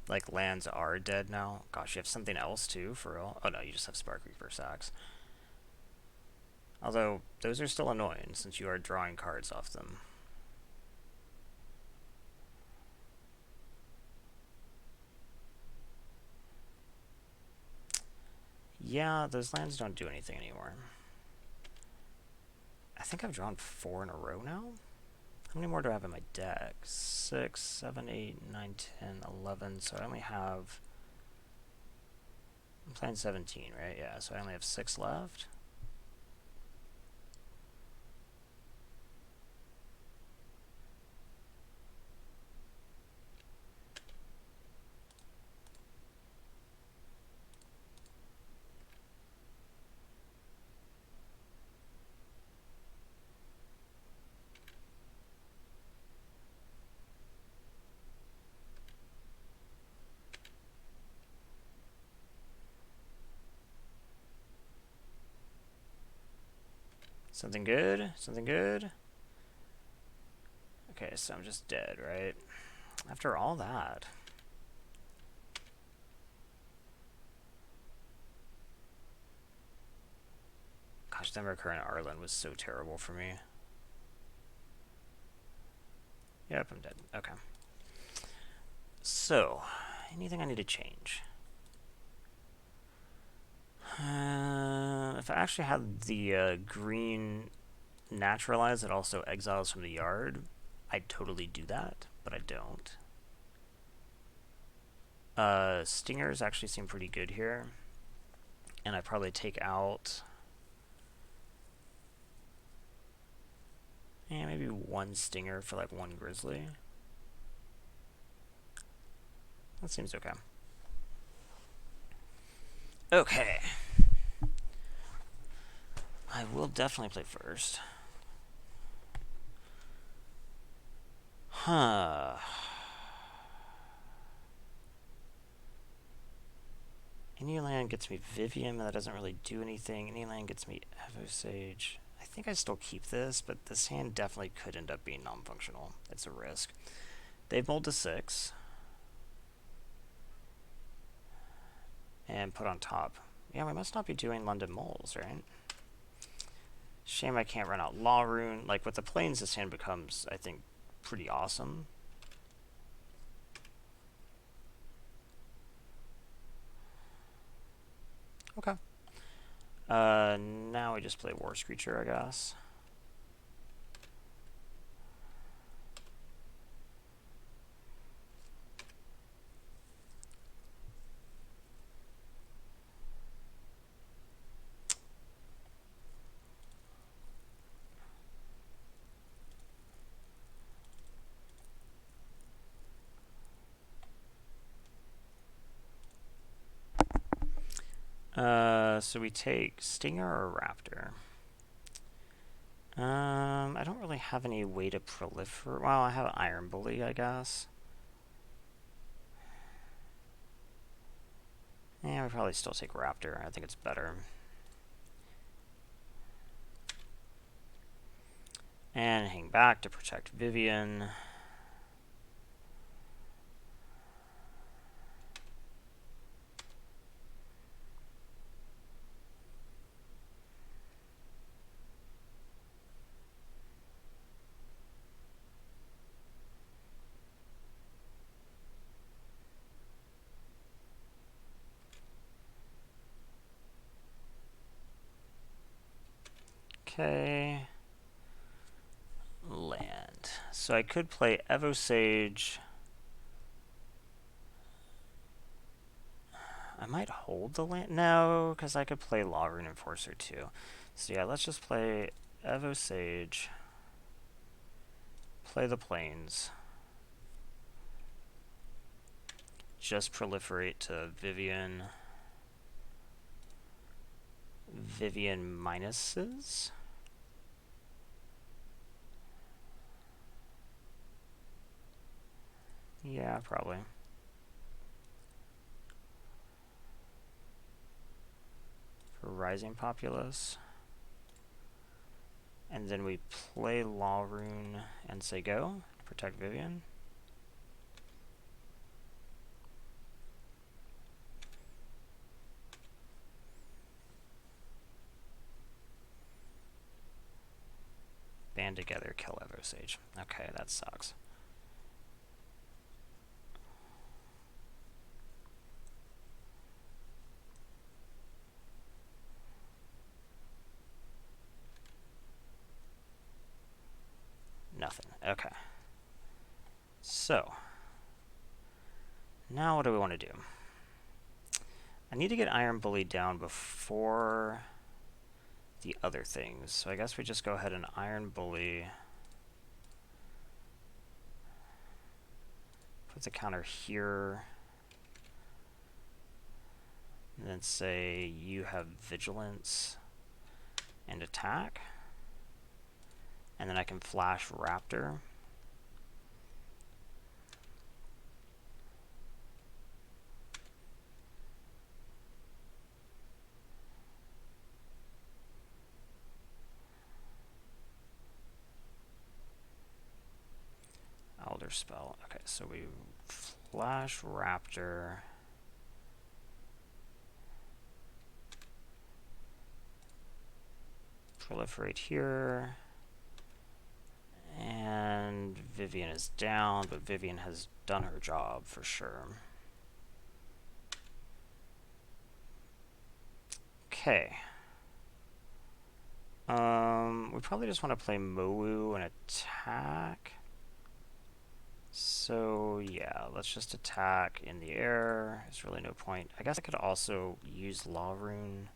Like, lands are dead now. Gosh, you have something else too, for real? Oh no, you just have Spark Reaper Sacks. Although, those are still annoying, since you are drawing cards off them. Yeah, those lands don't do anything anymore. I think I've drawn 4 in a row now. How many more do I have in my deck? 6, 7, 8, 9, 10, 11. So I only have... I'm playing 17, right? Yeah, so I only have 6 left. Something good? Something good? Okay, so I'm just dead, right? After all that. Gosh, that recurrent Arlen was so terrible for me. Yep, I'm dead. Okay. So, anything I need to change? If I actually had the green naturalize that also exiles from the yard, I'd totally do that, but I don't. Stingers actually seem pretty good here. And I probably take out... yeah, maybe 1 stinger for like 1 grizzly. That seems okay. Okay. I will definitely play first. Huh. Any land gets me Vivian, but that doesn't really do anything. Any land gets me Evosage. I think I still keep this, but this hand definitely could end up being non-functional. It's a risk. They've mulled to 6. And put on top. Yeah, we must not be doing London Moles, right? Shame I can't run out Law Rune. Like, with the Plains, this hand becomes, I think, pretty awesome. Okay. Now we just play War Screecher, I guess. So we take Stinger or Raptor. I don't really have any way to proliferate. Well, I have Iron Bully, I guess. Yeah, we probably still take Raptor. I think it's better. And hang back to protect Vivian. Okay. Land. So I could play Evosage. I might hold the land. No, because I could play Law Rune Enforcer too. So yeah, let's just play Evosage. Play the Plains. Just proliferate to Vivian. Vivian minuses. Yeah, probably. For Rising Populace. And then we play Law Rune and say go to protect Vivian. Band together, kill Evosage. Okay, that sucks. Nothing. Okay. So, now what do we want to do? I need to get Iron Bully down before the other things. So I guess we just go ahead and Iron Bully. Put the counter here. And then say you have Vigilance and Attack. And then I can flash Raptor. Elder Spell. Okay, so we flash Raptor. Proliferate here. And Vivian is down, but Vivian has done her job for sure. Okay. We probably just want to play Mowu and attack. So yeah, let's just attack in the air. There's really no point. I guess I could also use Law Rune.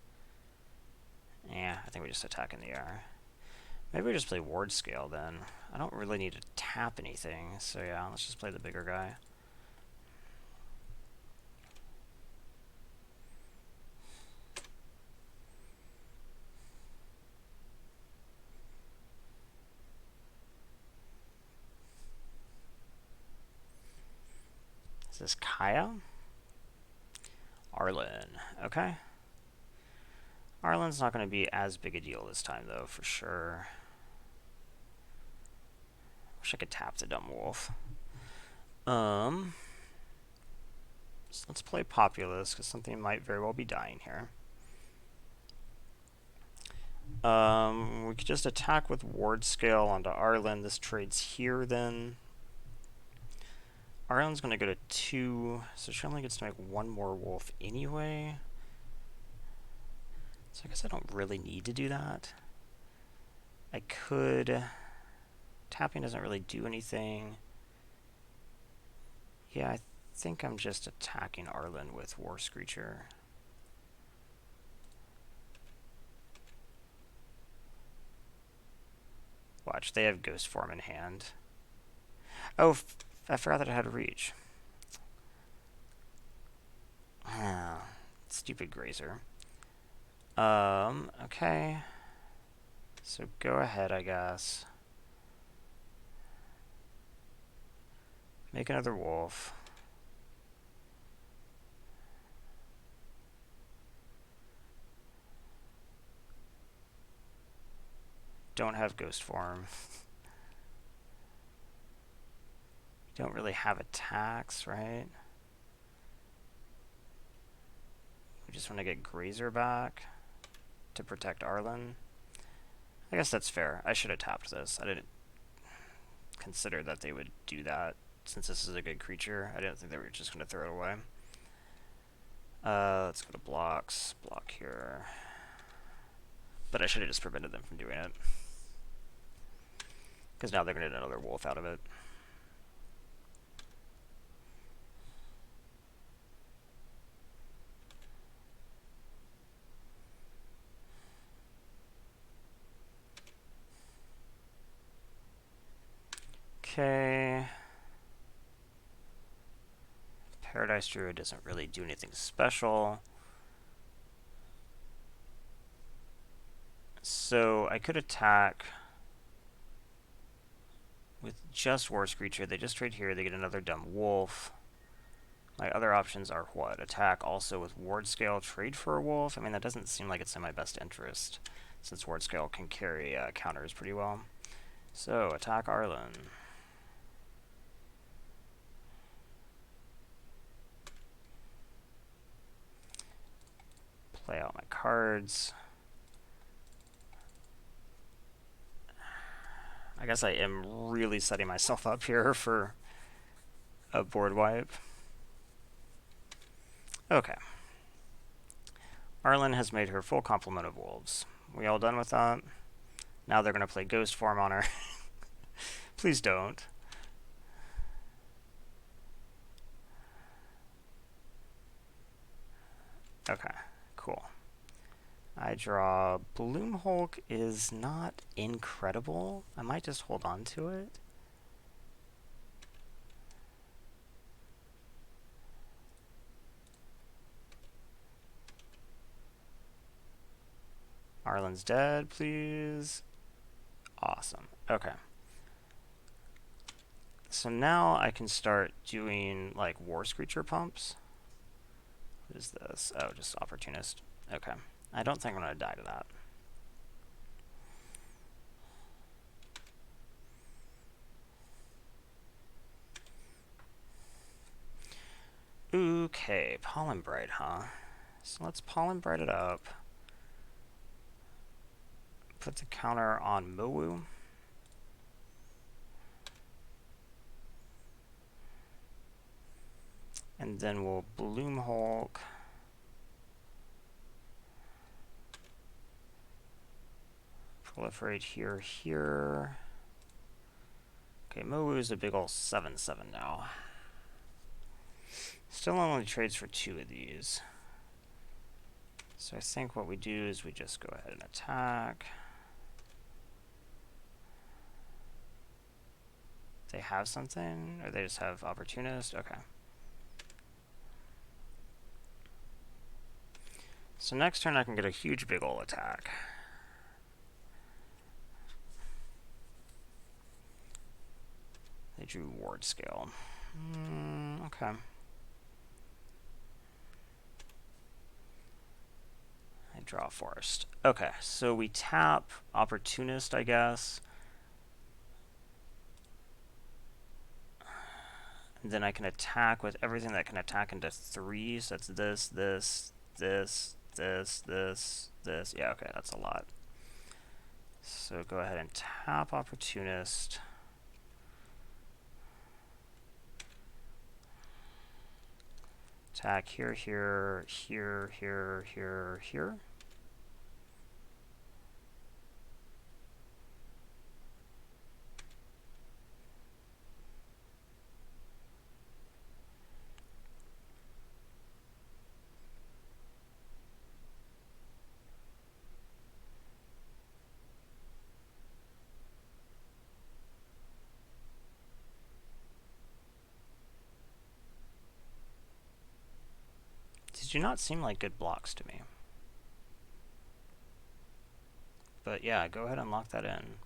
Yeah, I think we just attack in the air. Maybe we just play Ward Scale then. I don't really need to tap anything, so yeah, let's just play the bigger guy. Is this Kaya? Arlen, okay. Arlen's not going to be as big a deal this time, though, for sure. Wish I could tap the Dumb Wolf. So let's play Populous, because something might very well be dying here. We could just attack with Ward Scale onto Arlen. This trades here, then. Arlen's going to go to 2, so she only gets to make 1 more wolf anyway. So I guess I don't really need to do that. I could... Tapping doesn't really do anything. Yeah, I think I'm just attacking Arlen with War Screecher. Watch, they have Ghost Form in hand. Oh, I forgot that I had Reach. Ah, stupid Grazer. Okay. So go ahead, I guess. Make another wolf. Don't have Ghost Form. Don't really have attacks, right? We just want to get Grazer back to protect Arlen. I guess that's fair. I should have tapped this. I didn't consider that they would do that. Since this is a good creature, I didn't think they were just going to throw it away. Let's go to blocks. Block here. But I should have just prevented them from doing it. Because now they're going to get another wolf out of it. Okay. Paradise Druid doesn't really do anything special. So I could attack with just War Screecher. They just trade here. They get another Dumb Wolf. My other options are what? Attack also with Ward Scale, trade for a wolf? I mean, that doesn't seem like it's in my best interest, since Ward Scale can carry counters pretty well. So, attack Arlen. Play out my cards. I guess I am really setting myself up here for a board wipe. Okay. Arlen has made her full complement of wolves. We all done with that? Now they're going to play Ghost Form on her. Please don't. Okay, cool. I draw Bloom Hulk is not incredible. I might just hold on to it. Arlen's dead, please. Awesome. Okay. So now I can start doing like War Screecher pumps. What is this? Oh, just Opportunist. Okay. I don't think I'm going to die to that. Okay, Pollen Bright, huh? So let's Pollen Bright it up. Put the counter on Mowu. And then we'll Bloom Hulk. Proliferate here, here. Okay, Mowu is a big ol' 7/7 now. Still only trades for 2 of these. So I think what we do is we just go ahead and attack. They have something, or they just have Opportunist? Okay. So next turn I can get a huge big ol' attack. They drew Ward Scale. Okay. I draw Forest. Okay, so we tap Opportunist, I guess. And then I can attack with everything that can attack into 3. So that's this, this, this, this, this, this. Yeah, okay, that's a lot. So go ahead and tap Opportunist. Attack here, here, here, here, here, here. These do not seem like good blocks to me. But yeah, go ahead and lock that in.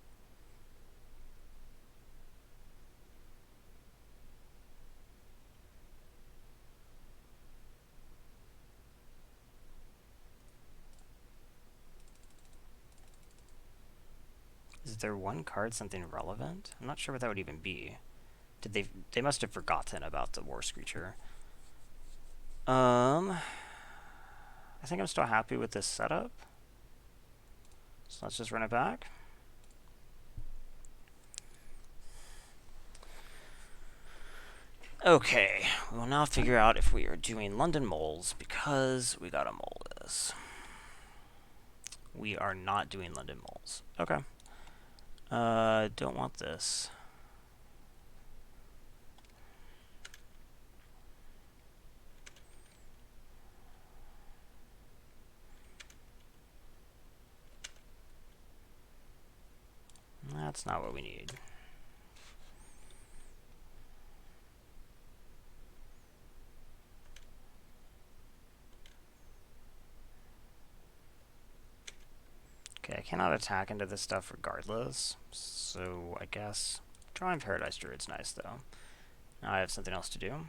Is there one card something relevant? I'm not sure what that would even be. Did they must have forgotten about the War Screecher. I think I'm still happy with this setup. So let's just run it back. Okay, we will now figure out if we are doing London moles because we gotta mole this. We are not doing London moles. Okay. Don't want this. That's not what we need. Okay, I cannot attack into this stuff regardless, so I guess drawing Paradise Druid's nice though. Now I have something else to do.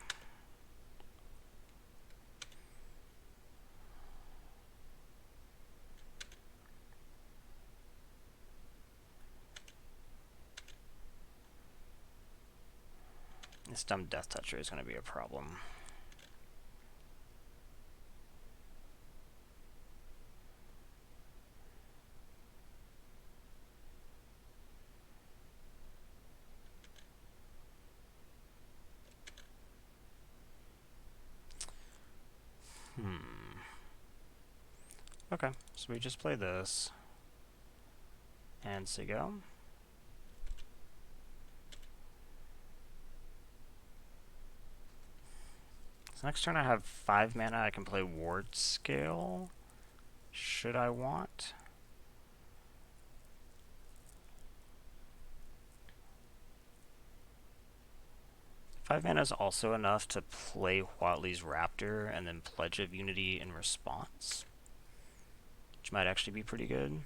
This dumb Death Toucher is going to be a problem. Okay, so we just play this. And Sigo. So next turn I have 5 mana, I can play Ward Scale. Should I want? Five mana is also enough to play Huatli's Raptor and then Pledge of Unity in response, which might actually be pretty good.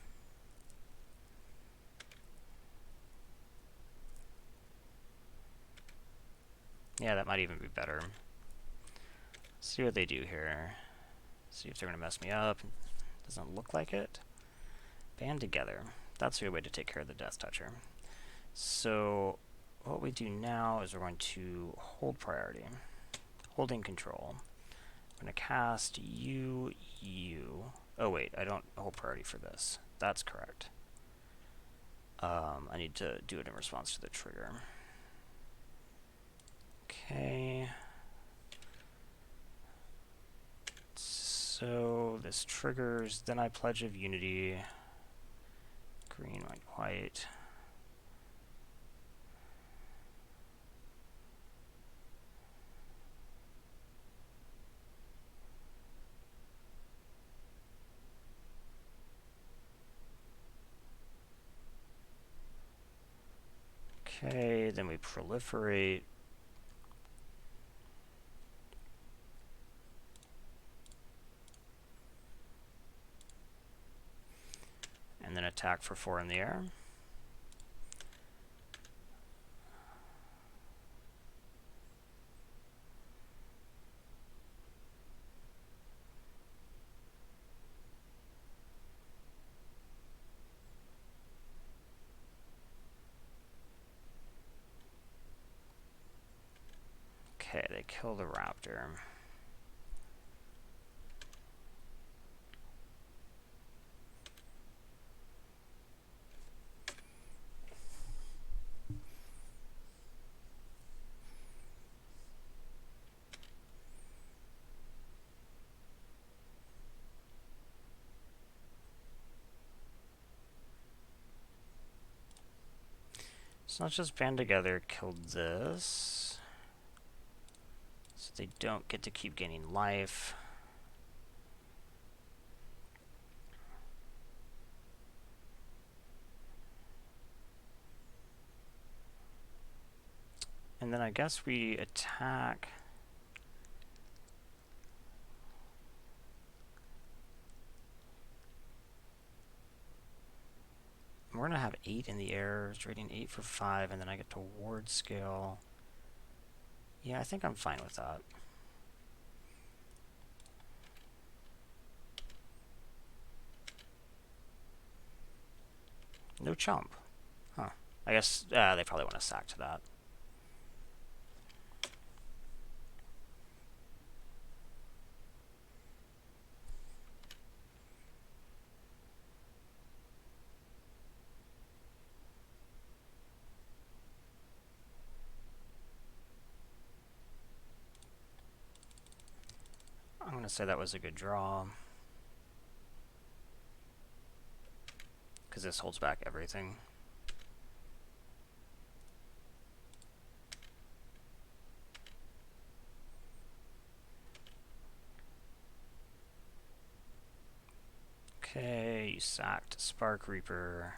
Yeah, that might even be better. Let's see what they do here. See if they're going to mess me up. Doesn't look like it. Band together. That's a good way to take care of the Death Toucher. So what we do now is we're going to hold priority. Holding control. I'm going to cast you. Oh wait, I don't hold priority for this. That's correct. I need to do it in response to the trigger. Okay. So this triggers, then I Pledge of Unity. Green, white. Okay, then we proliferate. And then attack for 4 in the air. Okay, they kill the raptor. So let's just band together, kill this. So they don't get to keep gaining life. And then I guess we attack. We're going to have 8 in the air, trading 8 for 5, and then I get to Ward Scale. Yeah, I think I'm fine with that. No chump. Huh. I guess they probably want to sack to that. I'm going to say that was a good draw, because this holds back everything. Okay, you sacked Spark Reaper,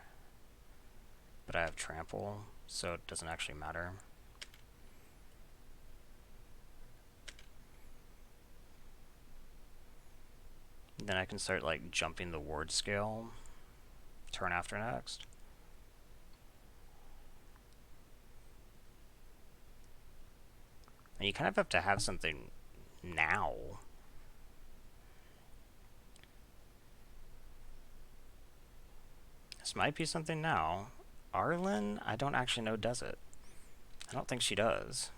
but I have Trample, so it doesn't actually matter. Then I can start like jumping the Ward Scale turn after next. And you kind of have to have something now. This might be something now. Arlen, I don't actually know does it. I don't think she does.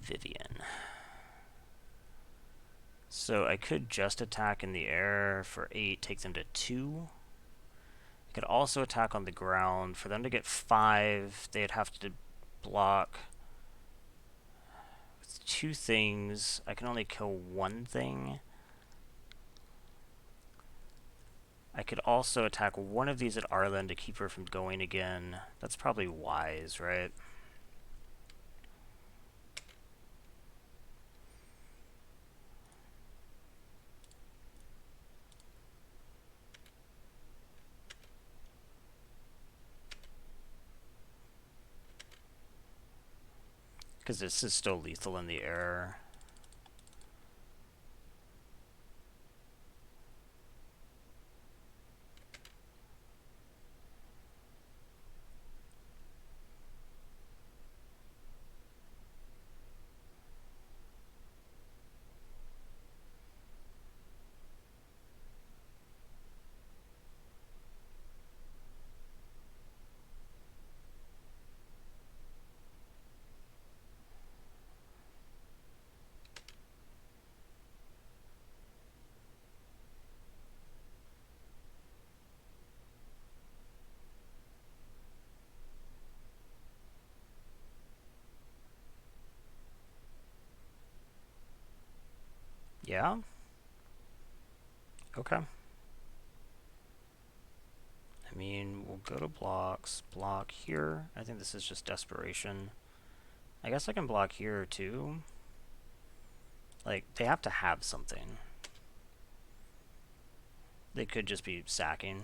Vivian. So I could just attack in the air for 8, take them to 2. I could also attack on the ground. For them to get 5, they'd have to block with 2 things. I can only kill 1 thing. could also attack one of these at Arlen to keep her from going again. That's probably wise, right? Because this is still lethal in the air. Yeah? Okay. I mean, we'll go to blocks. Block here. I think this is just desperation. I guess I can block here too. Like, they have to have something. They could just be sacking.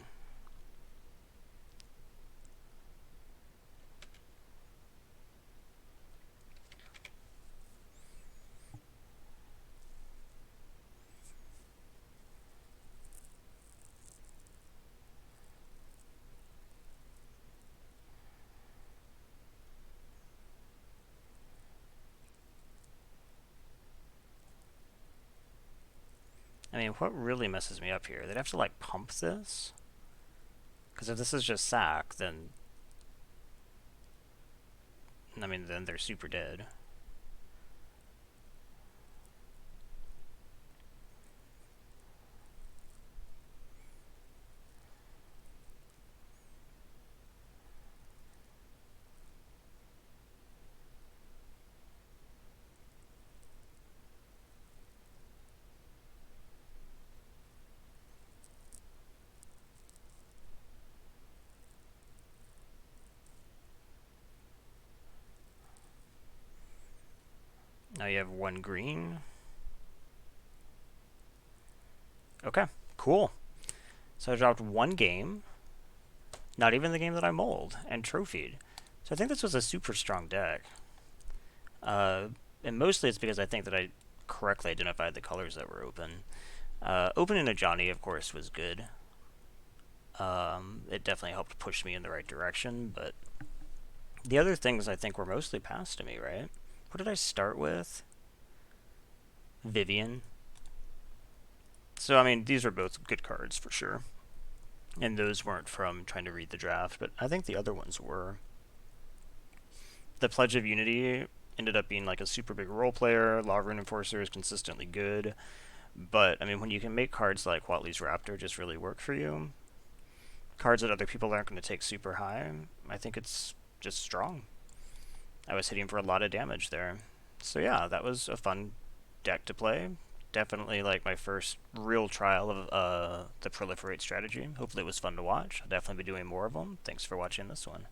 I mean, what really messes me up here? They'd have to, like, pump this? Because if this is just sack, then... I mean, then they're super dead. Now you have one green. Okay, cool. So I dropped one game. Not even the game that I mulled and trophied. So I think this was a super strong deck. And mostly it's because I think that I correctly identified the colors that were open. Opening Ajani, of course, was good. It definitely helped push me in the right direction, but the other things I think were mostly passed to me, right? What did I start with? Vivian. So, I mean, these are both good cards for sure. And those weren't from trying to read the draft, but I think the other ones were. The Pledge of Unity ended up being like a super big role player. Law of Rune Enforcer is consistently good. But, I mean, when you can make cards like Watley's Raptor just really work for you, cards that other people aren't going to take super high, I think it's just strong. I was hitting for a lot of damage there. So yeah, that was a fun deck to play. Definitely like my first real trial of the Proliferate strategy. Hopefully it was fun to watch. I'll definitely be doing more of them. Thanks for watching this one.